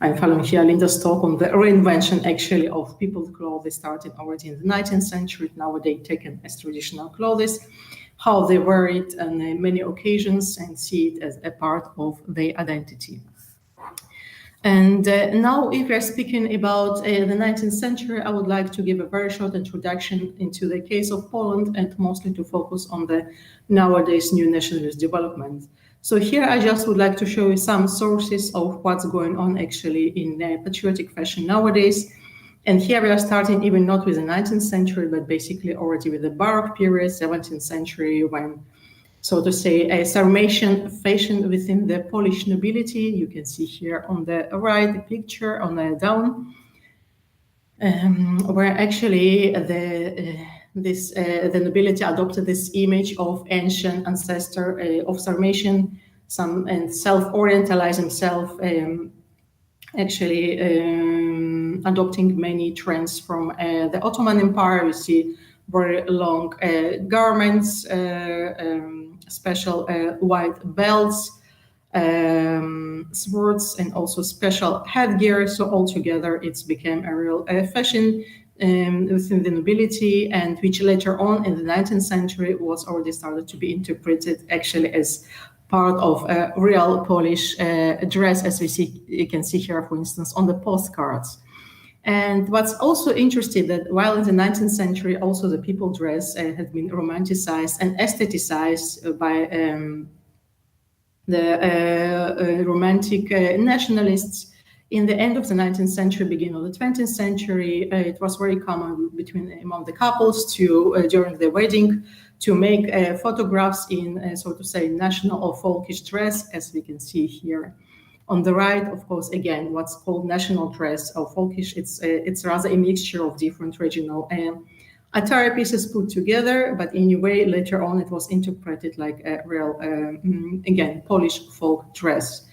I'm following here Linda's talk on the reinvention actually of people's clothes starting already in the 19th century, nowadays taken as traditional clothes, how they wear it on many occasions and see it as a part of their identity. And now, if we're speaking about the 19th century, I would like to give a very short introduction into the case of Poland and mostly to focus on the nowadays new nationalist development. So here I just would like to show you some sources of what's going on actually in patriotic fashion nowadays. And here we are starting even not with the 19th century, but basically already with the Baroque period, 17th century, when, so to say, a Sarmatian fashion within the Polish nobility. You can see here on the right the picture on the down, where actually the nobility adopted this image of ancient ancestor of Sarmatian, and self-orientalize himself, actually adopting many trends from the Ottoman Empire. We see very long garments, special white belts, swords, and also special headgear. So altogether, it's became a real fashion within the nobility, and which later on in the 19th century was already started to be interpreted actually as part of a real Polish dress, as you can see here, for instance, on the postcards. And what's also interesting that while in the 19th century, also the people dress had been romanticized and aestheticized by the romantic nationalists. In the end of the 19th century, beginning of the 20th century, it was very common among the couples to, during the wedding, to make photographs in, so to say, national or folkish dress, as we can see here. On the right, of course, again, what's called national dress or folkish, it's rather a mixture of different regional attire pieces put together, but in a way, later on, it was interpreted like a real, again, Polish folk dress.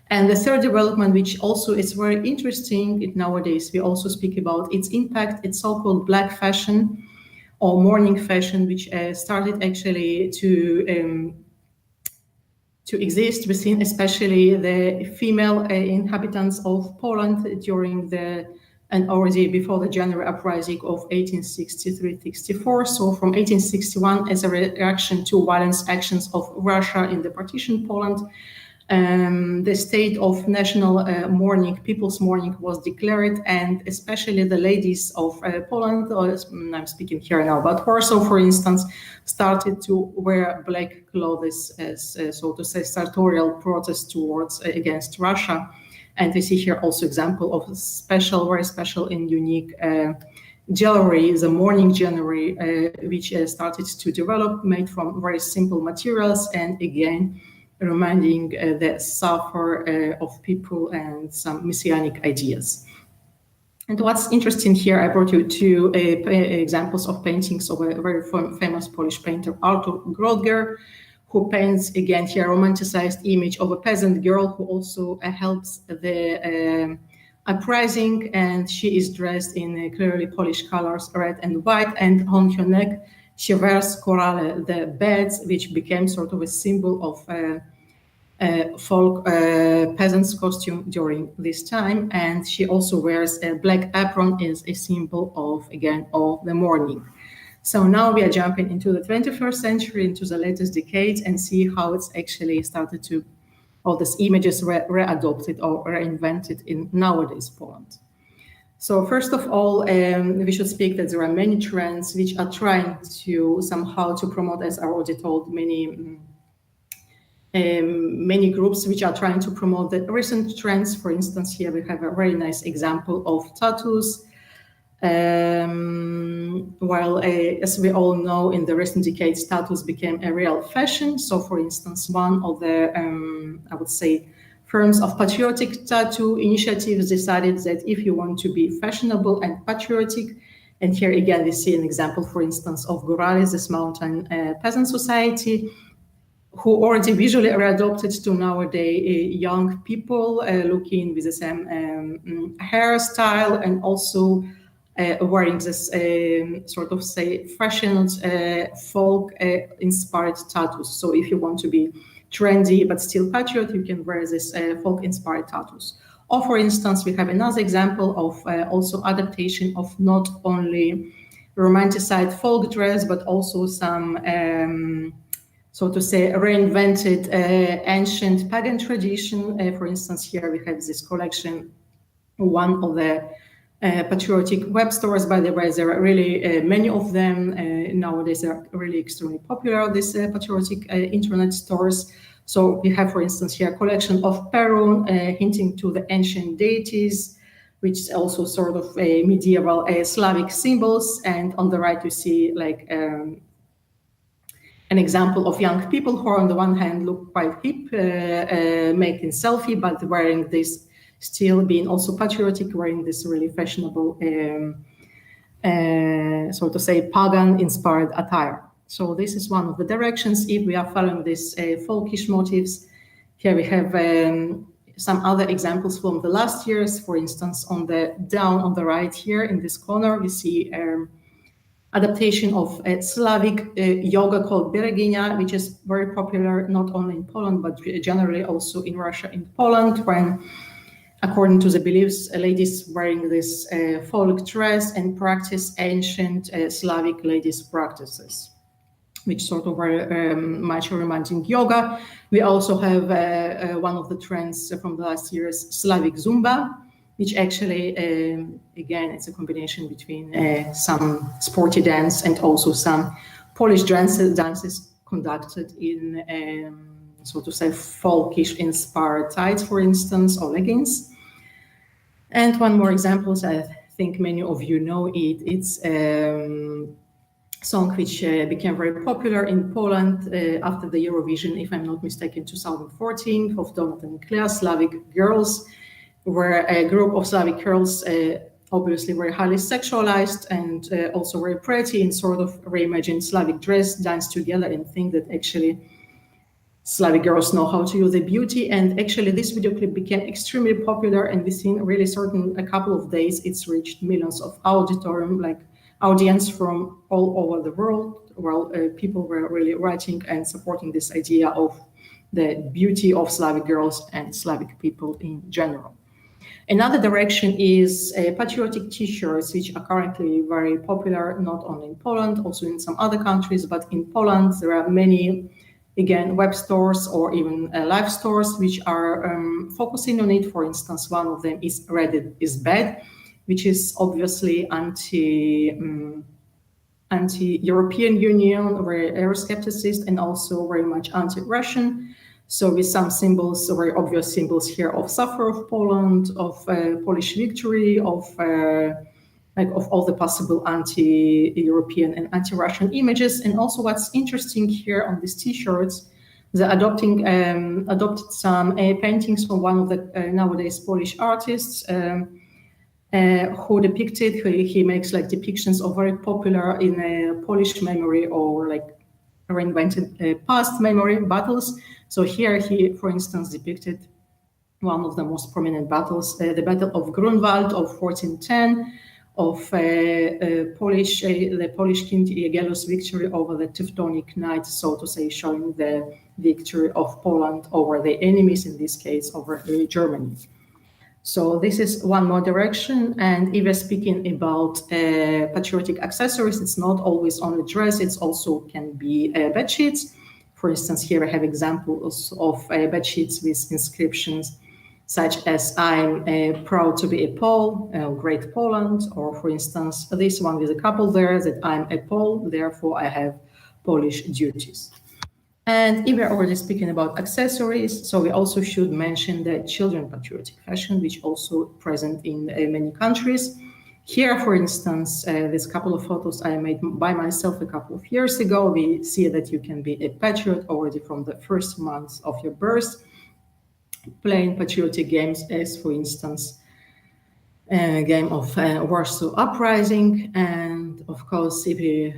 And the third development, which also is very interesting nowadays, we also speak about its impact, it's so-called black fashion or mourning fashion, which started actually to exist within especially the female inhabitants of Poland during and already before the January uprising of 1863-64. So from 1861, as a reaction to violent actions of Russia in the partition Poland, the state of national mourning, people's mourning, was declared, and especially the ladies of Poland, I'm speaking here now about Warsaw, for instance, started to wear black clothes as, so to say, sartorial protest towards against Russia. And we see here also example of special, very special and unique jewelry, the mourning jewelry, which started to develop, made from very simple materials, and again, reminding the suffer of people and some messianic ideas. And what's interesting here, I brought you two examples of paintings of a very famous Polish painter, Artur Grodger, who paints, again, here, romanticized image of a peasant girl who also helps the uprising, and she is dressed in clearly Polish colors, red and white, and on her neck, she wears korale, the beds, which became sort of a symbol of folk peasants' costume during this time. And she also wears a black apron as a symbol of, again, of the mourning. So now we are jumping into the 21st century, into the latest decades, and see how it's actually started to, all these images re-adopted or reinvented in nowadays Poland. So first of all, we should speak that there are many trends which are trying to somehow to promote, as I already told, many groups which are trying to promote the recent trends. For instance, here we have a very nice example of tattoos. While, as we all know, in the recent decades, tattoos became a real fashion. So, for instance, one of the, I would say, firms of patriotic tattoo initiatives decided that if you want to be fashionable and patriotic, and here again we see an example, for instance, of Górale, this mountain peasant society, who already visually are adopted to nowadays young people looking with the same hairstyle and also wearing this sort of say fashioned folk inspired tattoos. So if you want to be trendy but still patriot, you can wear this folk inspired tattoos. Or for instance, we have another example of also adaptation of not only romanticized folk dress, but also some so to say, reinvented ancient pagan tradition. For instance, here we have this collection, one of the patriotic web stores. By the way, there are really many of them. Nowadays, they are really extremely popular, these patriotic internet stores. So we have, for instance, here a collection of Perun, hinting to the ancient deities, which is also sort of a medieval Slavic symbols. And on the right, you see like an example of young people who on the one hand look quite hip, making selfie, but wearing this, still being also patriotic, wearing this really fashionable, so to say, pagan-inspired attire. So this is one of the directions. If we are following these folkish motifs, here we have some other examples from the last years. For instance, on the down on the right here in this corner, we see adaptation of Slavic yoga called Bereginia, which is very popular not only in Poland, but generally also in Russia and Poland, when, according to the beliefs, ladies wearing this folk dress and practice ancient Slavic ladies' practices, which sort of are much reminding yoga. We also have one of the trends from the last year's Slavic Zumba, which actually, again, it's a combination between some sporty dance and also some Polish dances conducted in, so to say, folkish inspired tights, for instance, or leggings. And one more example, I think many of you know it. It's a song which became very popular in Poland after the Eurovision, if I'm not mistaken, 2014, of Donat and Claire, Slavic Girls, where a group of Slavic girls, obviously very highly sexualized and also very pretty in sort of reimagined Slavic dress, dance together and think that actually Slavic girls know how to use their beauty. And actually this video clip became extremely popular, and within really a couple of days, it's reached millions of audience from all over the world, while people were really writing and supporting this idea of the beauty of Slavic girls and Slavic people in general. Another direction is patriotic t-shirts, which are currently very popular, not only in Poland, also in some other countries, but in Poland there are many, again, web stores or even live stores which are focusing on it. For instance, one of them is Red is Bad, which is obviously anti-European Union, very Euroscepticist, and also very much anti-Russian. So with some symbols, very obvious symbols here of suffer of Poland, of Polish victory, of all the possible anti-European and anti-Russian images. And also what's interesting here on these t-shirts, they adopted some paintings from one of the nowadays Polish artists who depicted, he makes like depictions of very popular in a Polish memory or like reinvented past memory battles. So here he, for instance, depicted one of the most prominent battles, the Battle of Grunwald of 1410, of the Polish King Jagiello's victory over the Teutonic Knights, so to say, showing the victory of Poland over the enemies, in this case over Germany. So this is one more direction. And if we're speaking about patriotic accessories, it's not always only dress, it's also can be bed sheets. For instance, here I have examples of bed sheets with inscriptions such as I'm proud to be a Pole, Great Poland, or for instance, this one with a couple there that I'm a Pole, therefore I have Polish duties. And if we're already speaking about accessories, so we also should mention the children patriotic fashion, which also present in many countries. Here, for instance, this couple of photos I made by myself a couple of years ago, we see that you can be a patriot already from the first month of your birth, playing patriotic games as, for instance, a game of Warsaw Uprising. And of course, if you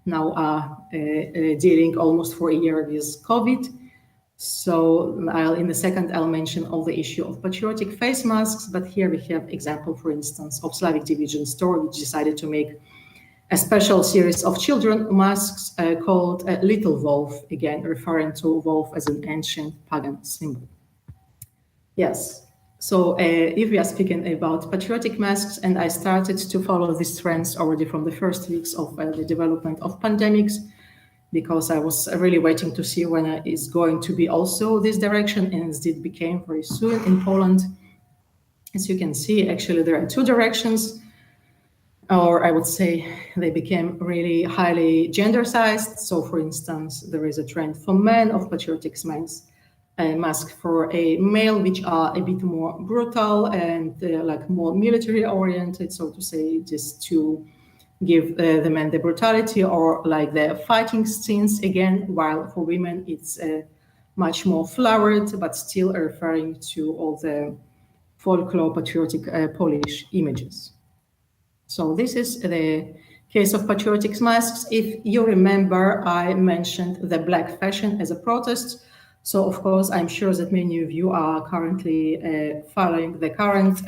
now are dealing almost for a year with COVID. So in the second, I'll mention all the issue of patriotic face masks, but here we have example, for instance, of Slavic Division store, which decided to make a special series of children masks called Little Wolf, again, referring to wolf as an ancient pagan symbol. Yes. So if we are speaking about patriotic masks, and I started to follow these trends already from the first weeks of the development of pandemics, because I was really waiting to see when it's going to be also this direction, and it became very soon in Poland. As you can see, actually there are two directions, or I would say they became really highly gender-sized. So for instance, there is a trend for men of patriotic mask for a male, which are a bit more brutal and like more military oriented, so to say, just to give the men the brutality or like the fighting scenes again, while for women it's much more flowered, but still referring to all the folklore patriotic Polish images. So this is the case of patriotic masks. If you remember, I mentioned the black fashion as a protest. So, of course, I'm sure that many of you are currently following the current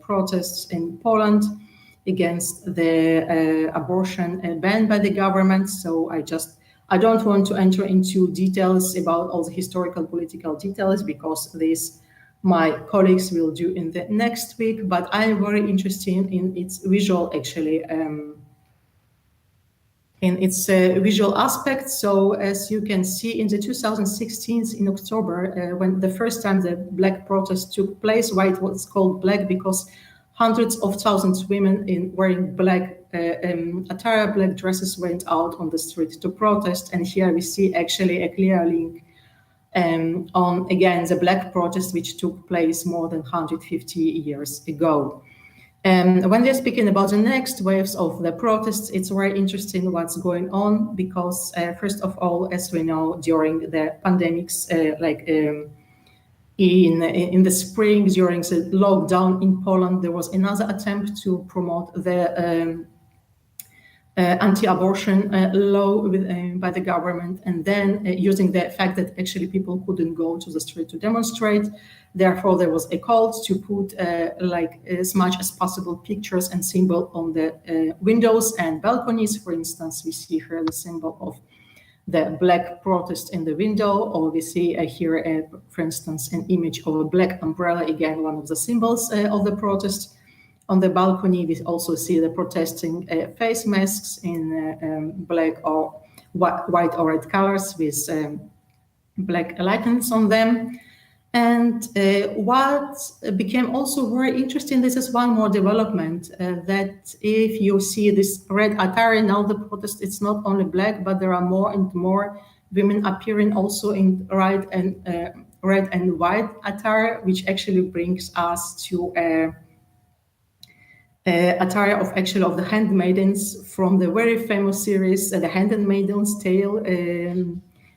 protests in Poland against the abortion ban by the government. So I don't want to enter into details about all the historical political details, because this my colleagues will do in the next week, but I'm very interested in its visual, actually, in its visual aspect. So as you can see, in the 2016 in October, when the first time the black protest took place, why it was called black, because hundreds of thousands of women in wearing black attire, black dresses went out on the street to protest. And here we see actually a clear link on, again, the black protest, which took place more than 150 years ago. And when we're speaking about the next waves of the protests, it's very interesting what's going on, because first of all, as we know, during the pandemics, in the spring, during the lockdown in Poland, there was another attempt to promote the anti-abortion law by the government, and then using the fact that actually people couldn't go to the street to demonstrate. Therefore, there was a call to put like as much as possible pictures and symbol on the windows and balconies. For instance, we see here the symbol of the black protest in the window, or we see here, for instance, an image of a black umbrella, again, one of the symbols of the protest. On the balcony, we also see the protesting face masks in black or white or red colors with black lights on them. And what became also very interesting, this is one more development, that if you see this red attire, now the protest, it's not only black, but there are more and more women appearing also in red and white attire, which actually brings us to attire of the handmaidens from the very famous series, The Handmaid's Tale,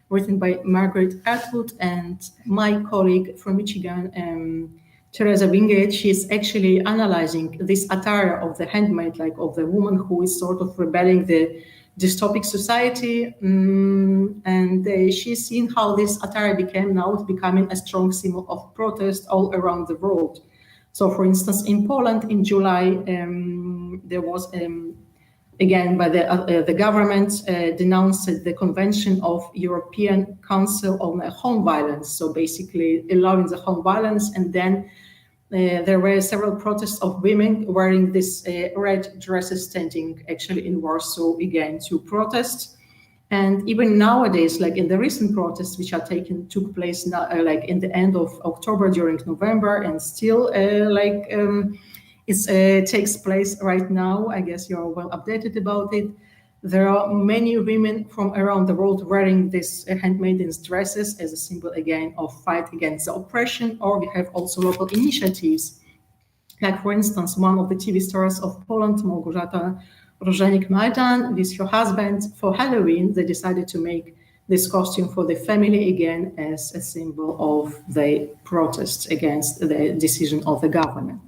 written by Margaret Atwood, and my colleague from Michigan, Teresa Wingate. She's actually analyzing this attire of the handmaid, like of the woman who is sort of rebelling the dystopic society, and she's seen how this attire became now becoming a strong symbol of protest all around the world. So, for instance, in Poland in July, there was, again, by the government denounced the Convention of European Council on Home Violence. So basically allowing the home violence, and then there were several protests of women wearing these red dresses, standing actually in Warsaw again to protest. And even nowadays, like in the recent protests which took place now, like in the end of October, during November, and still it takes place right now. I guess you're well updated about it. There are many women from around the world wearing these handmaidens dresses as a symbol again of fight against the oppression. Or we have also local initiatives, like for instance, one of the TV stars of Poland, Małgorzata Różanik-Majdan, with her husband, for Halloween, they decided to make this costume for the family again as a symbol of the protests against the decision of the government.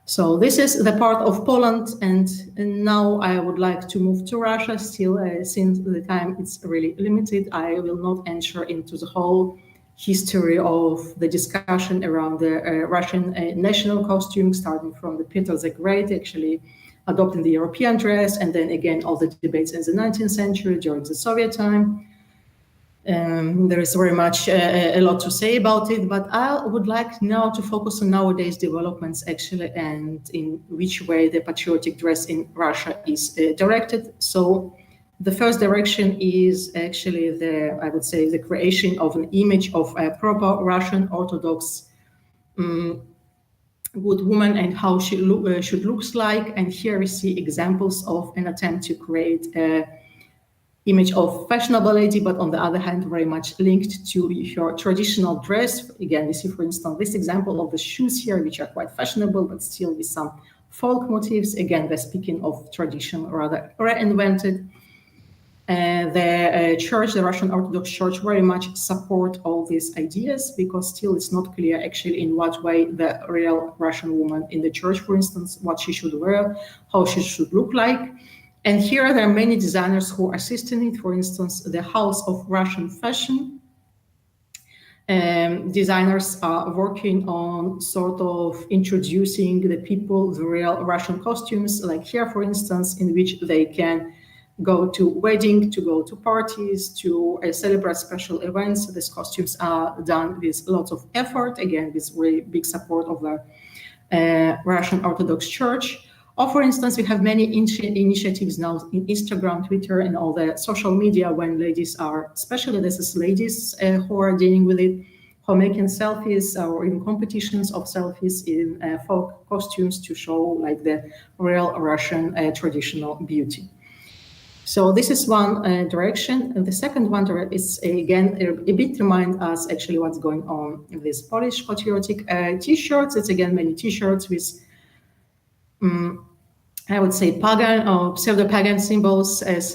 So this is the part of Poland, and now I would like to move to Russia. Still, since the time it's really limited, I will not enter into the whole history of the discussion around the Russian national costume, starting from the Peter the Great actually adopting the European dress, and then again all the debates in the 19th century during the Soviet time. There is very much a lot to say about it, but I would like now to focus on nowadays developments actually, and in which way the patriotic dress in Russia is directed. So the first direction is actually I would say, the creation of an image of a proper Russian Orthodox good woman and how she should look like. And here we see examples of an attempt to create a image of fashionable lady, but on the other hand, very much linked to your traditional dress. Again, we see, for instance, this example of the shoes here, which are quite fashionable, but still with some folk motifs. Again, we're speaking of tradition rather reinvented. The church, the Russian Orthodox Church, very much support all these ideas, because still it's not clear actually in what way the real Russian woman in the church, for instance, what she should wear, how she should look like. And here there are many designers who assist in it. For instance, the House of Russian Fashion. Designers are working on sort of introducing the people, the real Russian costumes, like here, for instance, in which they can go to wedding, to go to parties, to celebrate special events. These costumes are done with lots of effort, again, with very big support of the Russian Orthodox Church. Or for instance, we have many initiatives now in Instagram, Twitter, and all the social media when ladies are, especially this is ladies who are dealing with it, who are making selfies or even competitions of selfies in folk costumes to show like the real Russian traditional beauty. So this is one direction. And the second one is, again, a bit remind us actually what's going on in these Polish patriotic t-shirts. It's again many t-shirts with I would say pagan or pseudo-pagan symbols as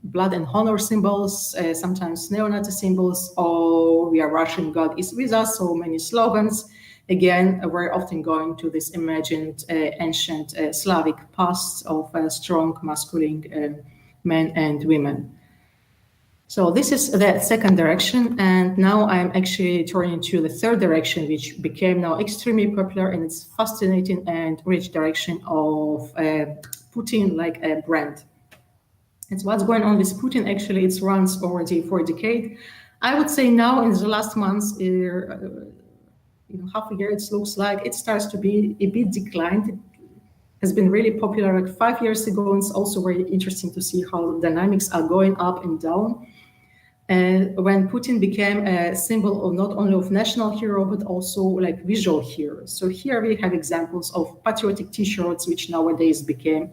blood and honor symbols, sometimes neo-Nazi symbols, or we are Russian, God is with us, so many slogans. Again, we're often going to this imagined ancient Slavic past of strong masculine men and women. So this is the second direction, and now I'm actually turning to the third direction, which became now extremely popular, and it's fascinating and rich direction of Putin like a brand. It's what's going on with Putin. Actually, it runs already for a decade. I would say now in the last months, half a year, it looks like it starts to be a bit declined. It has been really popular like 5 years ago, and it's also very interesting to see how the dynamics are going up and down. When Putin became a symbol of not only of national hero, but also like visual hero. So here we have examples of patriotic t-shirts, which nowadays became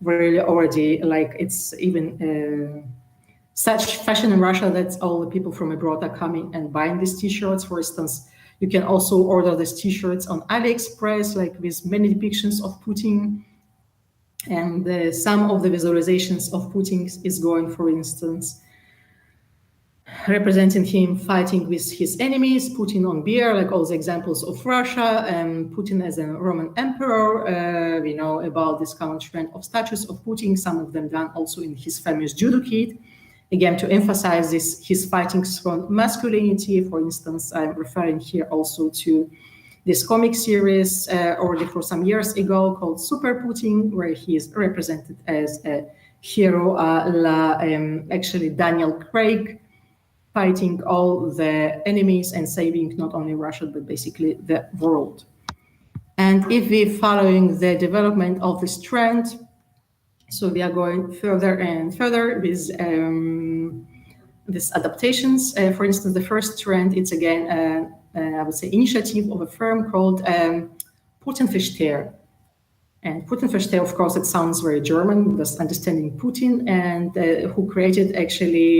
really already like it's even such fashion in Russia that all the people from abroad are coming and buying these t-shirts. For instance, you can also order these t-shirts on AliExpress, like with many depictions of Putin. And some of the visualizations of Putin is going, for instance, representing him fighting with his enemies, Putin on beer, like all the examples of Russia, and Putin as a Roman emperor. We know about this common trend of statues of Putin, some of them done also in his famous judo kit. Again, to emphasize this, his fighting from masculinity. For instance, I'm referring here also to this comic series already for some years ago called Super Putin, where he is represented as a hero, actually Daniel Craig, fighting all the enemies and saving not only Russia, but basically the world. And if we're following the development of this trend, so we are going further and further with these adaptations. For instance, the first trend, it's again, I would say, initiative of a firm called Putin. And Putin, of course, it sounds very German, because understanding Putin, and who created actually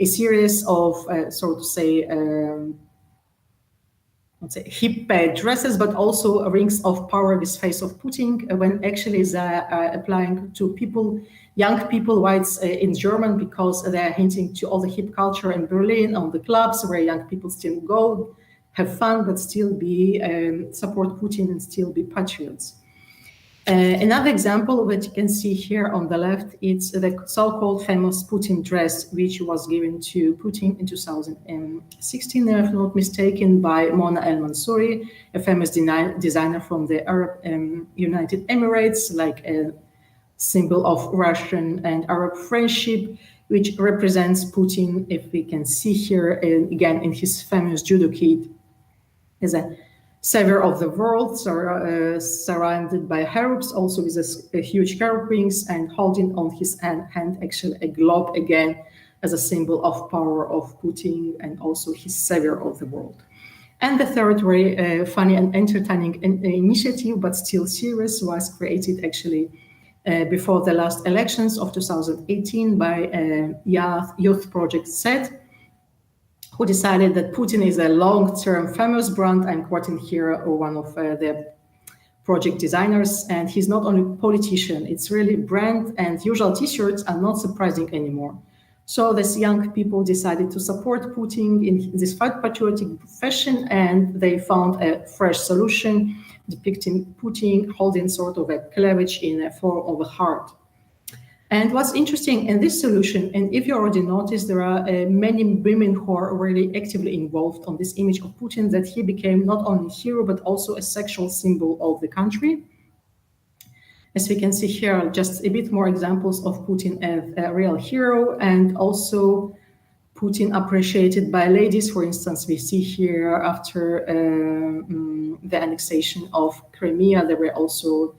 a series of, so to say, let's say hip dresses, but also rings of power with face of Putin, when actually they are applying to people, young people, whites in German, because they are hinting to all the hip culture in Berlin, on the clubs where young people still go, have fun, but still be support Putin and still be patriots. Another example that you can see here on the left, it's the so-called famous Putin dress, which was given to Putin in 2016, if I'm not mistaken, by Mona El Mansouri, a famous designer from the Arab United Emirates, like a symbol of Russian and Arab friendship, which represents Putin, if we can see here, again, in his famous judo kit, as a savior of the world, surrounded by cherubs, also with a huge cherub wings, and holding on his hand actually a globe, again, as a symbol of power of Putin and also his savior of the world. And the third very funny and entertaining initiative, but still serious, was created actually before the last elections of 2018 by Youth Project Z, who decided that Putin is a long-term famous brand. I'm quoting here one of the project designers, and he's not only a politician, it's really brand, and usual t-shirts are not surprising anymore. So these young people decided to support Putin in this patriotic fashion, and they found a fresh solution depicting Putin holding sort of a cleavage in a form of a heart. And what's interesting in this solution, and if you already noticed, there are many women who are already actively involved on this image of Putin, that he became not only a hero, but also a sexual symbol of the country. As we can see here, just a bit more examples of Putin as a real hero, and also Putin appreciated by ladies. For instance, we see here after the annexation of Crimea, there were also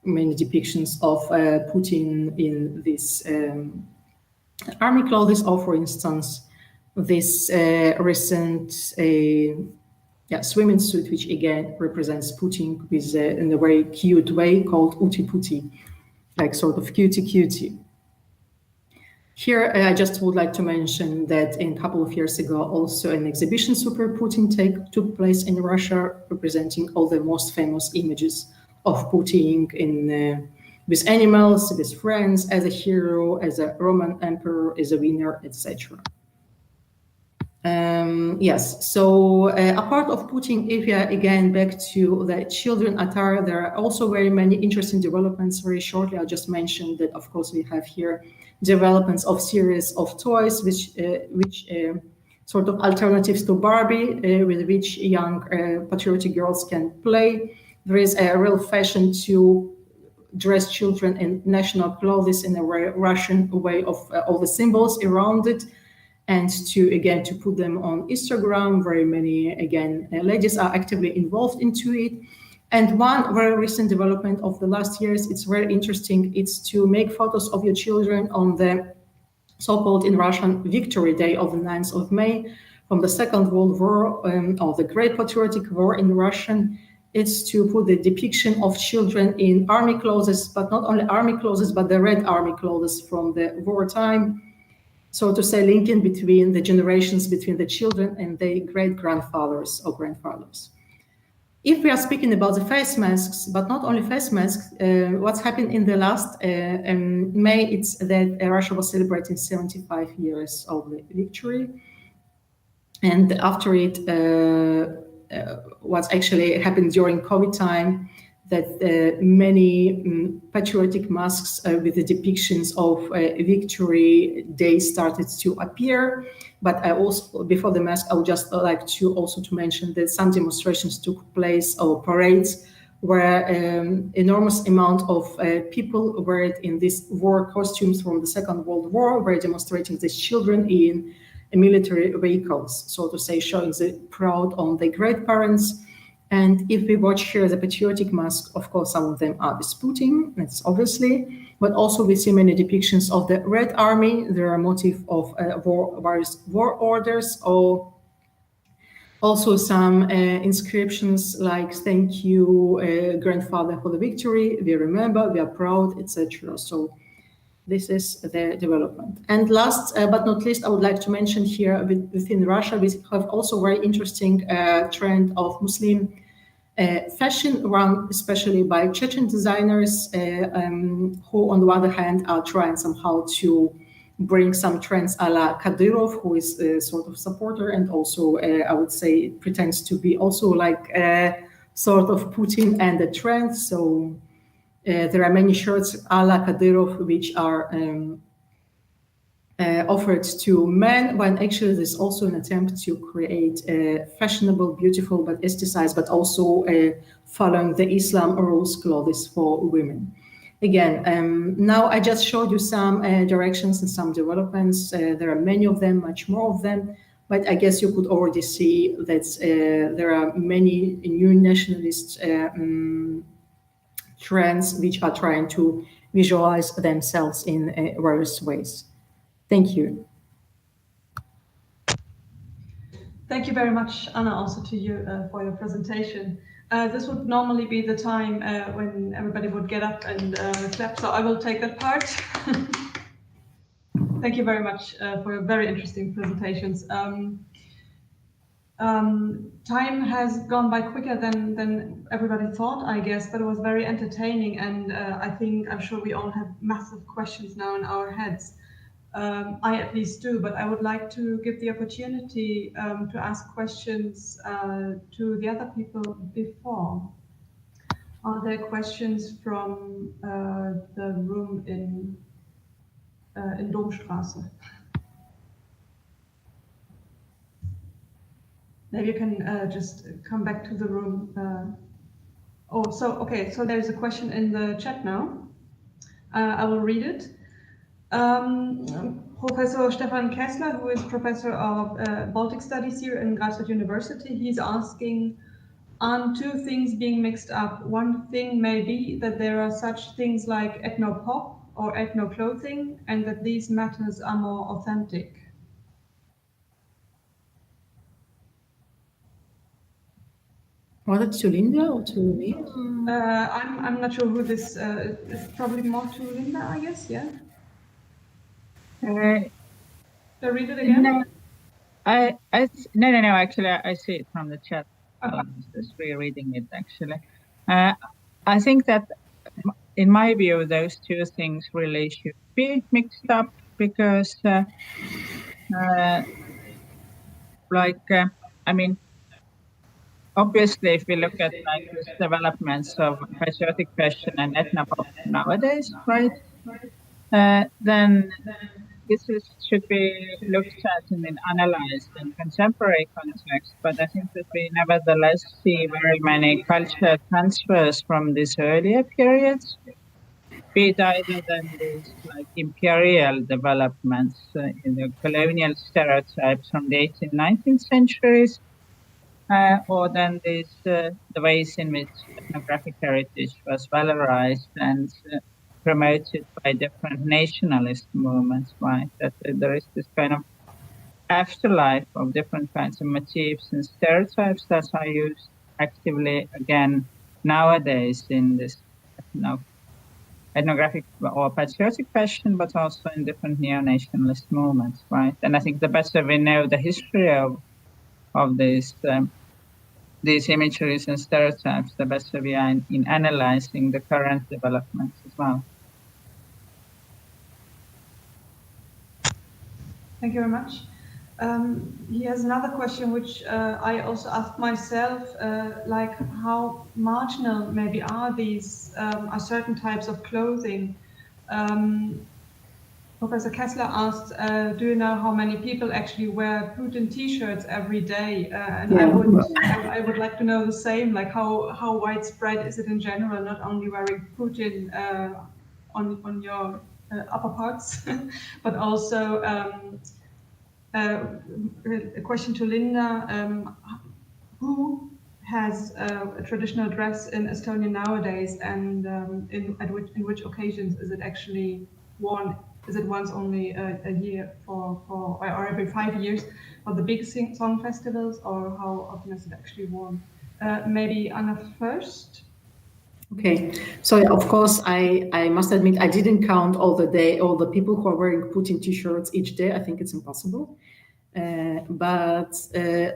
many depictions of Putin in this army clothes, or for instance, this recent swimming suit, which again represents Putin with in a very cute way called Uti Puti, like sort of cutie. Here, I just would like to mention that a couple of years ago, also an exhibition Super Putin took place in Russia, representing all the most famous images of Putin with animals, with friends, as a hero, as a Roman emperor, as a winner, etc. Yes, so apart of Putin, if you are again back to the children attire, there are also very many interesting developments. Very shortly, I'll just mention that, of course, we have here developments of series of toys, which sort of alternatives to Barbie, with which young patriotic girls can play. There is a real fashion to dress children in national clothes in a Russian way of all the symbols around it, and to put them on Instagram. Very many, again, ladies are actively involved into it. And one very recent development of the last years, it's very interesting, it's to make photos of your children on the so-called in Russian Victory Day of the 9th of May from the Second World War, or the Great Patriotic War in Russian. It's to put the depiction of children in army clothes, but not only army clothes, but the red army clothes from the wartime. So to say, linking between the generations, between the children and their great-grandfathers or grandfathers. If we are speaking about the face masks, but not only face masks, what's happened in the last May, it's that Russia was celebrating 75 years of the victory. And after it, what's actually happened during COVID time, that many patriotic masks with the depictions of victory day started to appear. But I also, before the mask, I would just like to also to mention that some demonstrations took place, or parades, where enormous amount of people were in these war costumes from the Second World War, were demonstrating these children in military vehicles, so to say, showing the proud on their great parents. And if we watch here the patriotic mask, of course, some of them are with Putin, that's obviously, but also we see many depictions of the Red Army. There are motifs of various war orders, or also some inscriptions like "Thank you, grandfather, for the victory. We remember, we are proud," etc. So this is the development. And last but not least, I would like to mention here within Russia, we have also very interesting trend of Muslim fashion run especially by Chechen designers who on the other hand are trying somehow to bring some trends a la Kadyrov, who is a sort of supporter and also I would say pretends to be also like a sort of Putin and a trend. So there are many shirts a la Kadyrov which are offered to men, when actually there's also an attempt to create fashionable, beautiful, but aestheticized, but also following the Islam rules clothes for women. Again, now I just showed you some directions and some developments. There are many of them, much more of them, but I guess you could already see that there are many new nationalist trends which are trying to visualize themselves in various ways. Thank you. Thank you very much, Anna, also to you for your presentation. This would normally be the time when everybody would get up and clap, so I will take that part. Thank you very much for your very interesting presentations. Time has gone by quicker than everybody thought, I guess, but it was very entertaining, and I'm sure we all have massive questions now in our heads. I at least do, but I would like to give the opportunity to ask questions to the other people before. Are there questions from the room in Domstraße? Maybe you can just come back to the room. So there's a question in the chat now. I will read it. Professor Stefan Kessler, who is professor of Baltic Studies here in Greifswald University, he's asking, aren't two things being mixed up? One thing may be that there are such things like ethno-pop or ethno-clothing, and that these matters are more authentic. Was it to Linda or to me? I'm not sure who this is. Probably more to Linda, I guess. Yeah. Should I read it again? No, no. Actually, I see it from the chat. Okay. I was just rereading it. Actually, I think that, in my view, those two things really should be mixed up because, I mean, obviously, if we look at like these developments of patriotic fashion and ethnopop nowadays, right, then this should be looked at and then analyzed in contemporary context. But I think that we nevertheless see very many cultural transfers from these earlier periods, be it either than these like imperial developments in the colonial stereotypes from the 18th, 19th centuries, or then these the ways in which ethnographic heritage was valorized and promoted by different nationalist movements, right? That there is this kind of afterlife of different kinds of motifs and stereotypes that are used actively again nowadays in this, ethnographic or patriotic fashion, but also in different neo-nationalist movements, right? And I think the better we know the history of these imageries and stereotypes, the better we are in analyzing the current developments as well. Thank you very much. He has another question, which I also asked myself, like how marginal maybe are these, are certain types of clothing? Professor Kessler asked, do you know how many people actually wear Putin t-shirts every day? And yeah. I would like to know the same, like how widespread is it in general, not only wearing Putin on your upper parts, but also A question to Linda. Who has a traditional dress in Estonia nowadays, and in which occasions is it actually worn? Is it once only a year or every 5 years for the big song festivals, or how often is it actually worn? Maybe Anna first. Okay, so yeah, of course, I must admit I didn't count all the people who are wearing Putin t-shirts each day. I think it's impossible. But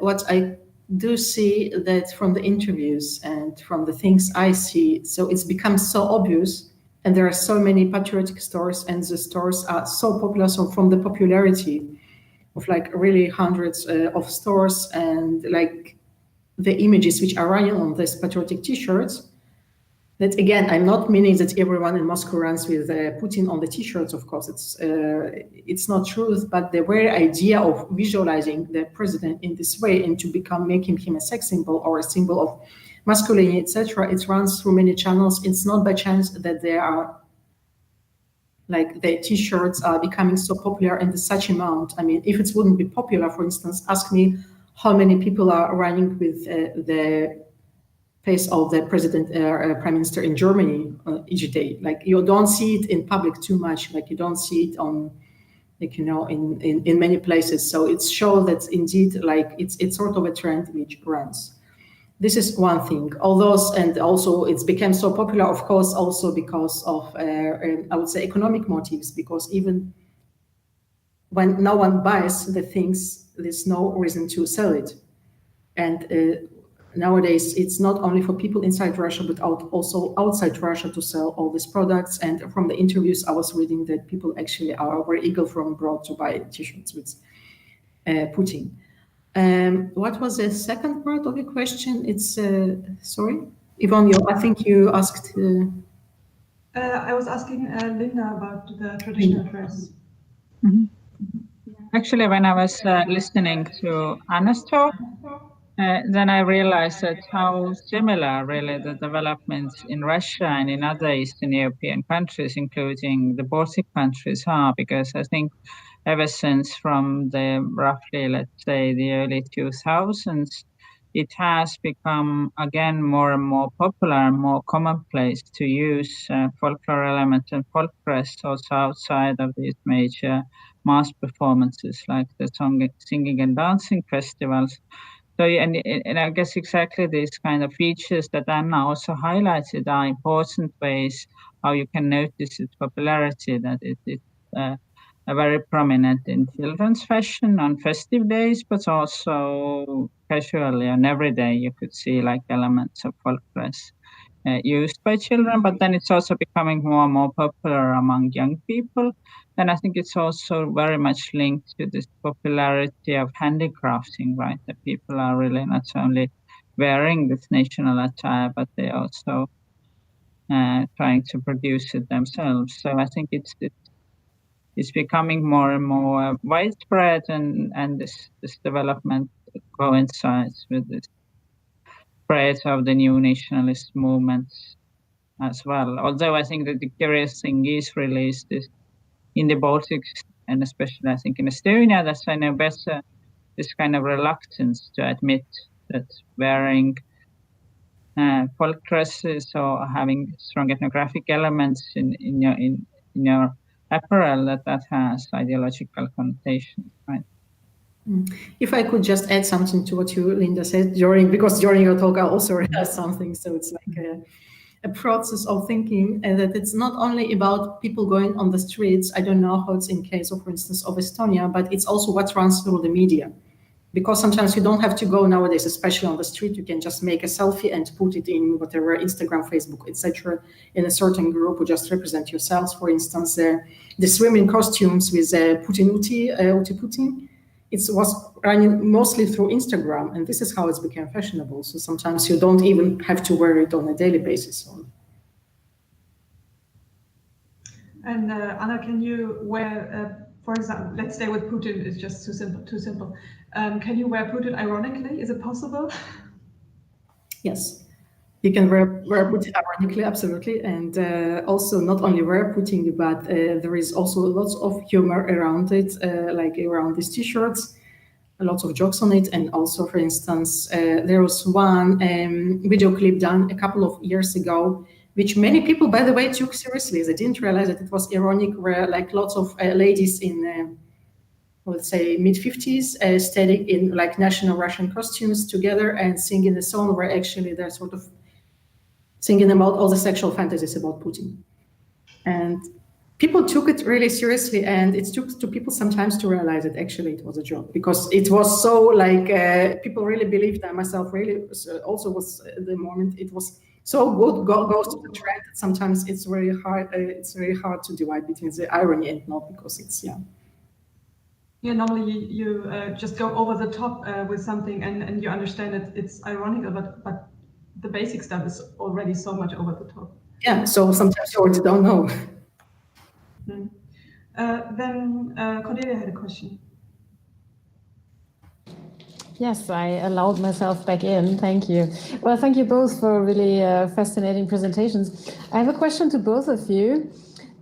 what I do see that from the interviews and from the things I see, so it's become so obvious, and there are so many patriotic stores, and the stores are so popular. So from the popularity of like really hundreds of stores, and like the images which are running on these patriotic t-shirts, that again, I'm not meaning that everyone in Moscow runs with Putin on the t-shirts. Of course, it's not truth, but the very idea of visualizing the president in this way and to making him a sex symbol or a symbol of masculinity, etc., it runs through many channels. It's not by chance that there are like the t-shirts are becoming so popular in such amount. I mean, if it wouldn't be popular, for instance, ask me how many people are running with the face of the president, prime minister in Germany each day. Like you don't see it in public too much. Like you don't see it on, like in many places. So it shows that indeed, like it's sort of a trend which runs. This is one thing. All those, and also it's become so popular, of course, also because of I would say economic motives. Because even when no one buys the things, there's no reason to sell it, and nowadays, it's not only for people inside Russia, but also outside Russia to sell all these products. And from the interviews I was reading, that people actually are very eager from abroad to buy t-shirts with Putin. What was the second part of your question? It's, sorry, Yvonne, I think you asked. I was asking Linda about the traditional dress. Mm-hmm. Actually, when I was listening to Anna's talk, then I realized that how similar really the developments in Russia and in other Eastern European countries, including the Baltic countries, are, because I think ever since from the roughly, let's say, the early 2000s, it has become again more and more popular and more commonplace to use folklore elements and folk dress also outside of these major mass performances like the singing and dancing festivals. So, and I guess exactly these kind of features that Anna also highlighted are important ways how you can notice its popularity, that it's very prominent in children's fashion on festive days, but also casually on every day you could see like elements of folk dress used by children, but then it's also becoming more and more popular among young people. And I think it's also very much linked to this popularity of handicrafting, right? That people are really not only wearing this national attire, but they also trying to produce it themselves. So I think it's becoming more and more widespread, and this development coincides with this spread of the new nationalist movements as well. Although I think that the curious thing is released is in the Baltics, and especially I think in Estonia, that's I know better, this kind of reluctance to admit that wearing folk dresses or having strong ethnographic elements in your apparel, that has ideological connotations, right? If I could just add something to what you, Linda, said because during your talk I also realized something. So it's like a process of thinking, and that it's not only about people going on the streets. I don't know how it's in case of, for instance, of Estonia, but it's also what runs through the media. Because sometimes you don't have to go nowadays, especially on the street. You can just make a selfie and put it in whatever, Instagram, Facebook, etc., in a certain group, or just represent yourselves. For instance, the swimming costumes with Putin Uti Putin. It was running mostly through Instagram, and this is how it's become fashionable. So sometimes you don't even have to wear it on a daily basis. And Anna, can you wear, for example, let's stay with Putin, it's just too simple. Can you wear Putin ironically? Is it possible? Yes. You can wear Putin ironically, absolutely, and also not only wear Putin, but there is also lots of humor around it, like around these T-shirts, lots of jokes on it, and also, for instance, there was one video clip done a couple of years ago, which many people, by the way, took seriously. They didn't realize that it was ironic, where like lots of ladies in let's say mid-50s, standing in like national Russian costumes together and singing a song where actually they're sort of singing about all the sexual fantasies about Putin. And people took it really seriously, and it took to people sometimes to realize that actually it was a joke, because it was so like people really believed that. Myself really also was the moment it was so good goes to the trend that sometimes it's very hard. It's very hard to divide between the irony and not, because it's Yeah, normally you just go over the top with something and you understand that it's ironical, but the basic stuff is already so much over the top. Yeah, so sometimes you already don't know. Then Cordelia had a question. Yes, I allowed myself back in. Thank you. Well, thank you both for really fascinating presentations. I have a question to both of you.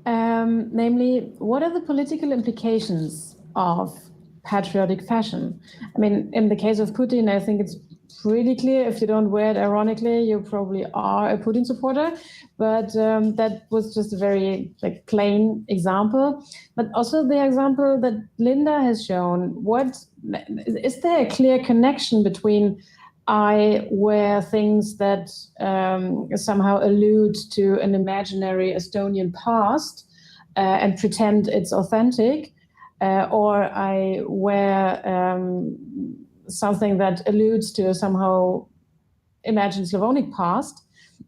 Namely, what are the political implications of patriotic fashion? I mean, in the case of Putin, I think it's pretty clear. If you don't wear it ironically, you probably are a Putin supporter. But that was just a very plain example. But also the example that Linda has shown. Is there a clear connection between I wear things that somehow allude to an imaginary Estonian past and pretend it's authentic, or I wear something that alludes to a somehow imagined Slavonic past?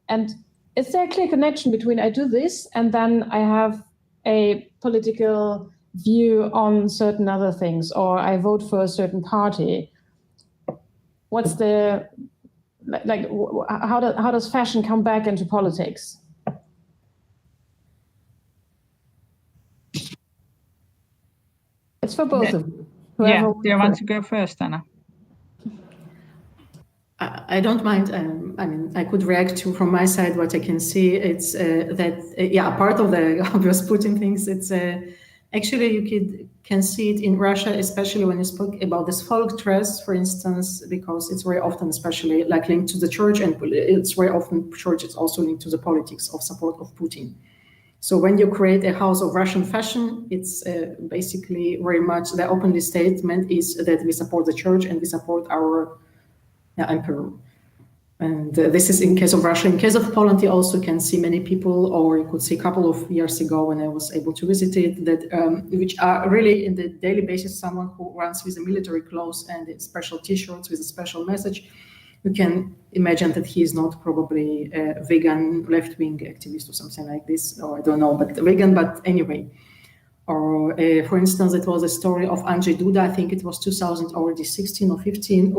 And is there a clear connection between I do this and then I have a political view on certain other things, or I vote for a certain party? What's the how does fashion come back into politics? It's for both of you. Yeah, do you want to go first, Anna? I don't mind. I mean, I could react to from my side what I can see. It's that part of the obvious Putin things. It's actually you can see it in Russia, especially when you spoke about this folk dress, for instance, because it's very often, especially like linked to the church, and it's very often church is also linked to the politics of support of Putin. So when you create a house of Russian fashion, it's basically very much the openly statement is that we support the church and we support our emperor. And this is in case of Russia. In case of Poland, you also can see many people, or you could see a couple of years ago when I was able to visit it, that which are really in the daily basis someone who runs with the military clothes and special T-shirts with a special message. You can imagine that he is not probably a vegan left-wing activist or something like this, or I don't know, but vegan, but anyway. Or for instance, it was a story of Andrzej Duda, I think it was 2016 or 15,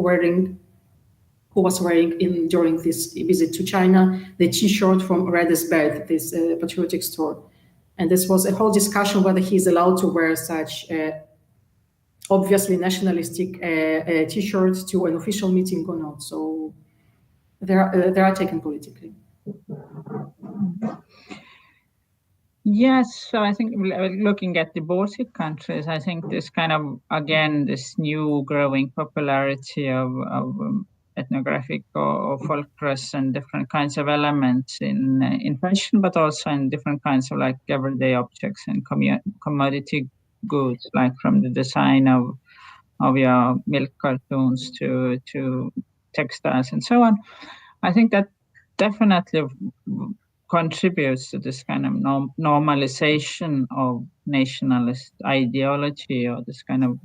who was wearing during this visit to China, the T-shirt from Redesberg, this patriotic store. And this was a whole discussion whether he's allowed to wear such obviously nationalistic T-shirts to an official meeting or not. So they are taken politically. Yes, so I think looking at the Baltic countries, I think this kind of, again, this new growing popularity of ethnographic or folk dress and different kinds of elements in fashion, but also in different kinds of like everyday objects and commodity goods, like from the design of your milk cartons to textiles and so on. I think that definitely contributes to this kind of normalization of nationalist ideology, or this kind of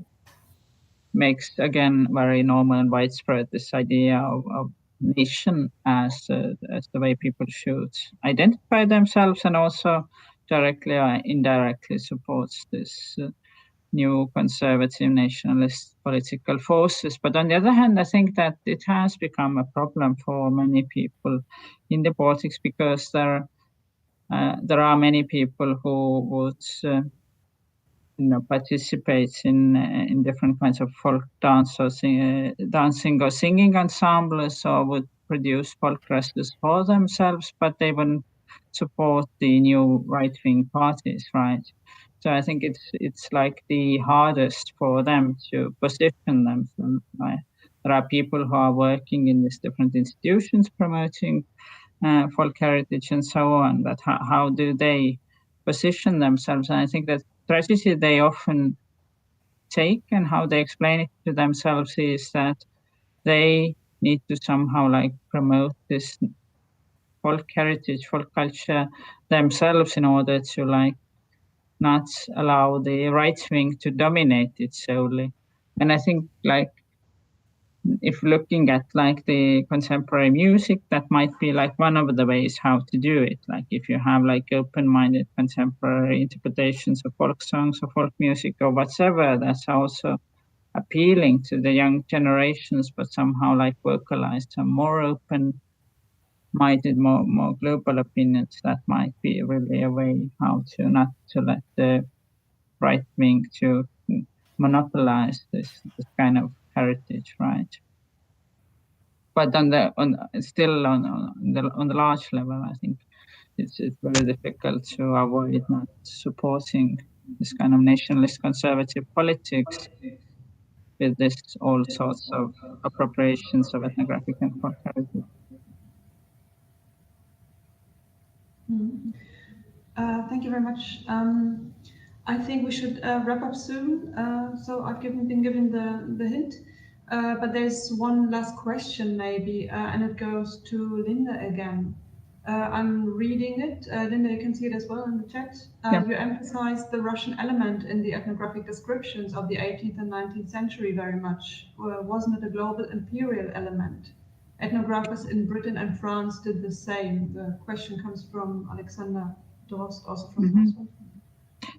makes, again, very normal and widespread this idea of nation as the way people should identify themselves, and also directly or indirectly supports this new conservative nationalist political forces. But on the other hand, I think that it has become a problem for many people in the Baltics, because there are many people who would participate in different kinds of folk dance or dancing or singing ensembles, or would produce folk dresses for themselves, but they wouldn't support the new right-wing parties, right? So I think it's like the hardest for them to position themselves. Right? There are people who are working in these different institutions promoting folk heritage and so on, but how do they position themselves? And I think that strategy they often take and how they explain it to themselves is that they need to somehow like promote this folk heritage, folk culture themselves in order to like not allow the right wing to dominate it solely. And I think like if looking at like the contemporary music, that might be like one of the ways how to do it. Like if you have like open-minded contemporary interpretations of folk songs or folk music or whatever, that's also appealing to the young generations, but somehow like vocalized some more open-minded, more global opinions. That might be really a way how to not to let the right wing to monopolize this kind of heritage, right? But on the large level, I think it's very difficult to avoid not supporting this kind of nationalist conservative politics with this all sorts of appropriations of ethnographic and folk heritage. Thank you very much. I think we should wrap up soon. So I've been given the hint, but there's one last question maybe, and it goes to Linda again. I'm reading it. Linda, you can see it as well in the chat. Yeah. You emphasized the Russian element in the ethnographic descriptions of the 18th and 19th century very much. Wasn't it a global imperial element? Ethnographers in Britain and France did the same. The question comes from Alexander Drost, also from Oslo.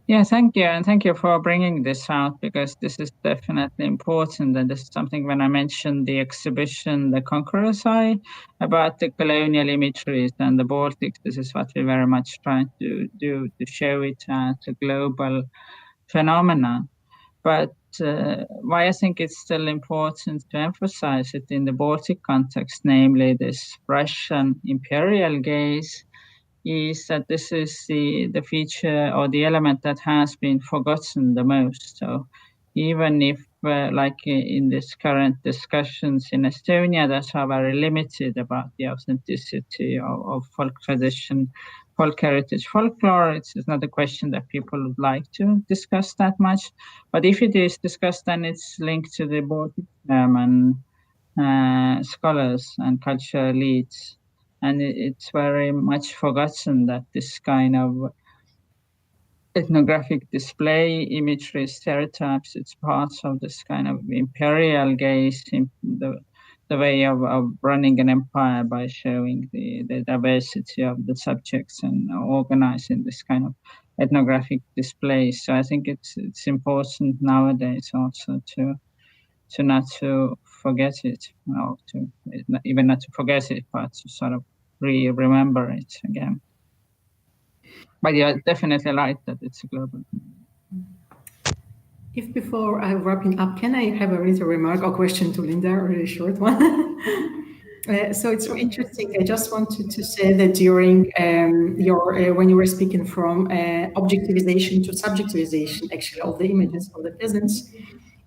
Yeah, thank you. And thank you for bringing this out, because this is definitely important. And this is something when I mentioned the exhibition, The Conqueror's Eye, about the colonial imageries and the Baltics, this is what we very much try to do, to show it as a global phenomenon. But why I think it's still important to emphasize it in the Baltic context, namely this Russian imperial gaze, is that this is the feature or the element that has been forgotten the most. So even if like in this current discussions in Estonia that are very limited about the authenticity of folk tradition, folk heritage, folklore, it's not a question that people would like to discuss that much. But if it is discussed, then it's linked to the Baltic and scholars and cultural elites. And it's very much forgotten that this kind of ethnographic display, imagery, stereotypes, it's part of this kind of imperial gaze, in the way of running an empire by showing the diversity of the subjects and organizing this kind of ethnographic displays. So I think it's important nowadays also to not to forget it, or to even not to forget it, but to sort of remember it again. But you're definitely right that it's global. If before I'm wrapping up, can I have a little remark or question to Linda, a really short one? So it's interesting. I just wanted to say that during your when you were speaking from objectivization to subjectivization, actually, of the images of the peasants,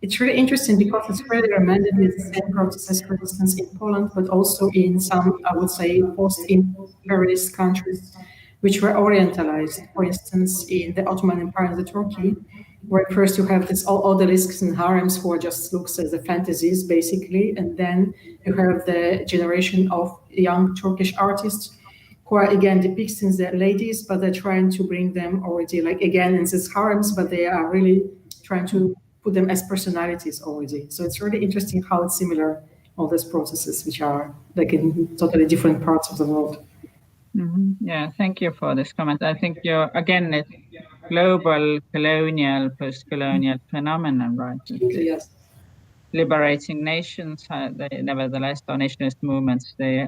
it's really interesting because it's really reminded me of the same processes, for instance, in Poland, but also in some, I would say, post-imperialist countries, which were orientalized. For instance, in the Ottoman Empire and the Turkey, where first you have this all odalisks and harems who just looks as the fantasies, basically, and then you have the generation of young Turkish artists who are again depicting the ladies, but they're trying to bring them already, like again in these harems, but they are really trying to put them as personalities already. So it's really interesting how it's similar, all these processes, which are like in totally different parts of the world. Yeah, thank you for this comment. I think again, it's global, colonial, post-colonial phenomenon, right? Yes. Liberating nations, nevertheless, or nationalist movements, they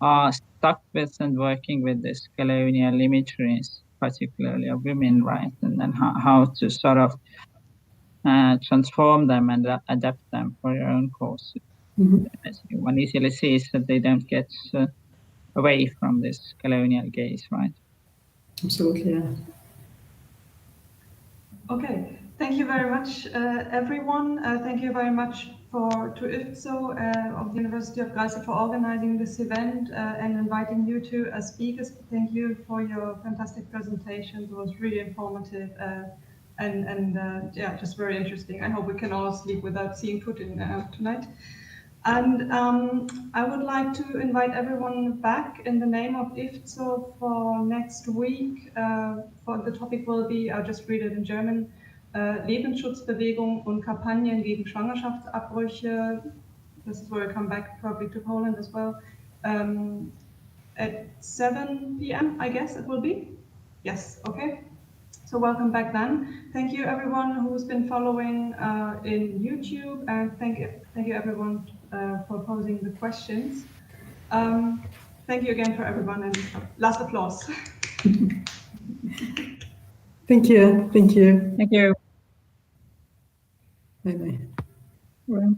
are stuck with and working with this colonial imageries, particularly of women, right? And then how to sort of transform them and adapt them for your own cause. as one easily sees that they don't get away from this colonial gaze, right? Absolutely, yeah. Okay, thank you very much, everyone. Thank you very much to IFZO of the University of Greiz for organizing this event and inviting you two as speakers. Thank you for your fantastic presentations. It was really informative and yeah, just very interesting. I hope we can all sleep without seeing Putin tonight. And I would like to invite everyone back in the name of IFZO for next week. For the topic will be, I'll just read it in German, Lebensschutzbewegung und Kampagnen gegen Schwangerschaftsabbrüche. This is where I come back probably to Poland as well. At 7 p.m. I guess it will be. Yes, okay. So welcome back then. Thank you everyone who's been following in YouTube, and thank you everyone for posing the questions. Thank you again for everyone, and last applause. Thank you. Thank you. Thank you. Bye-bye. Well.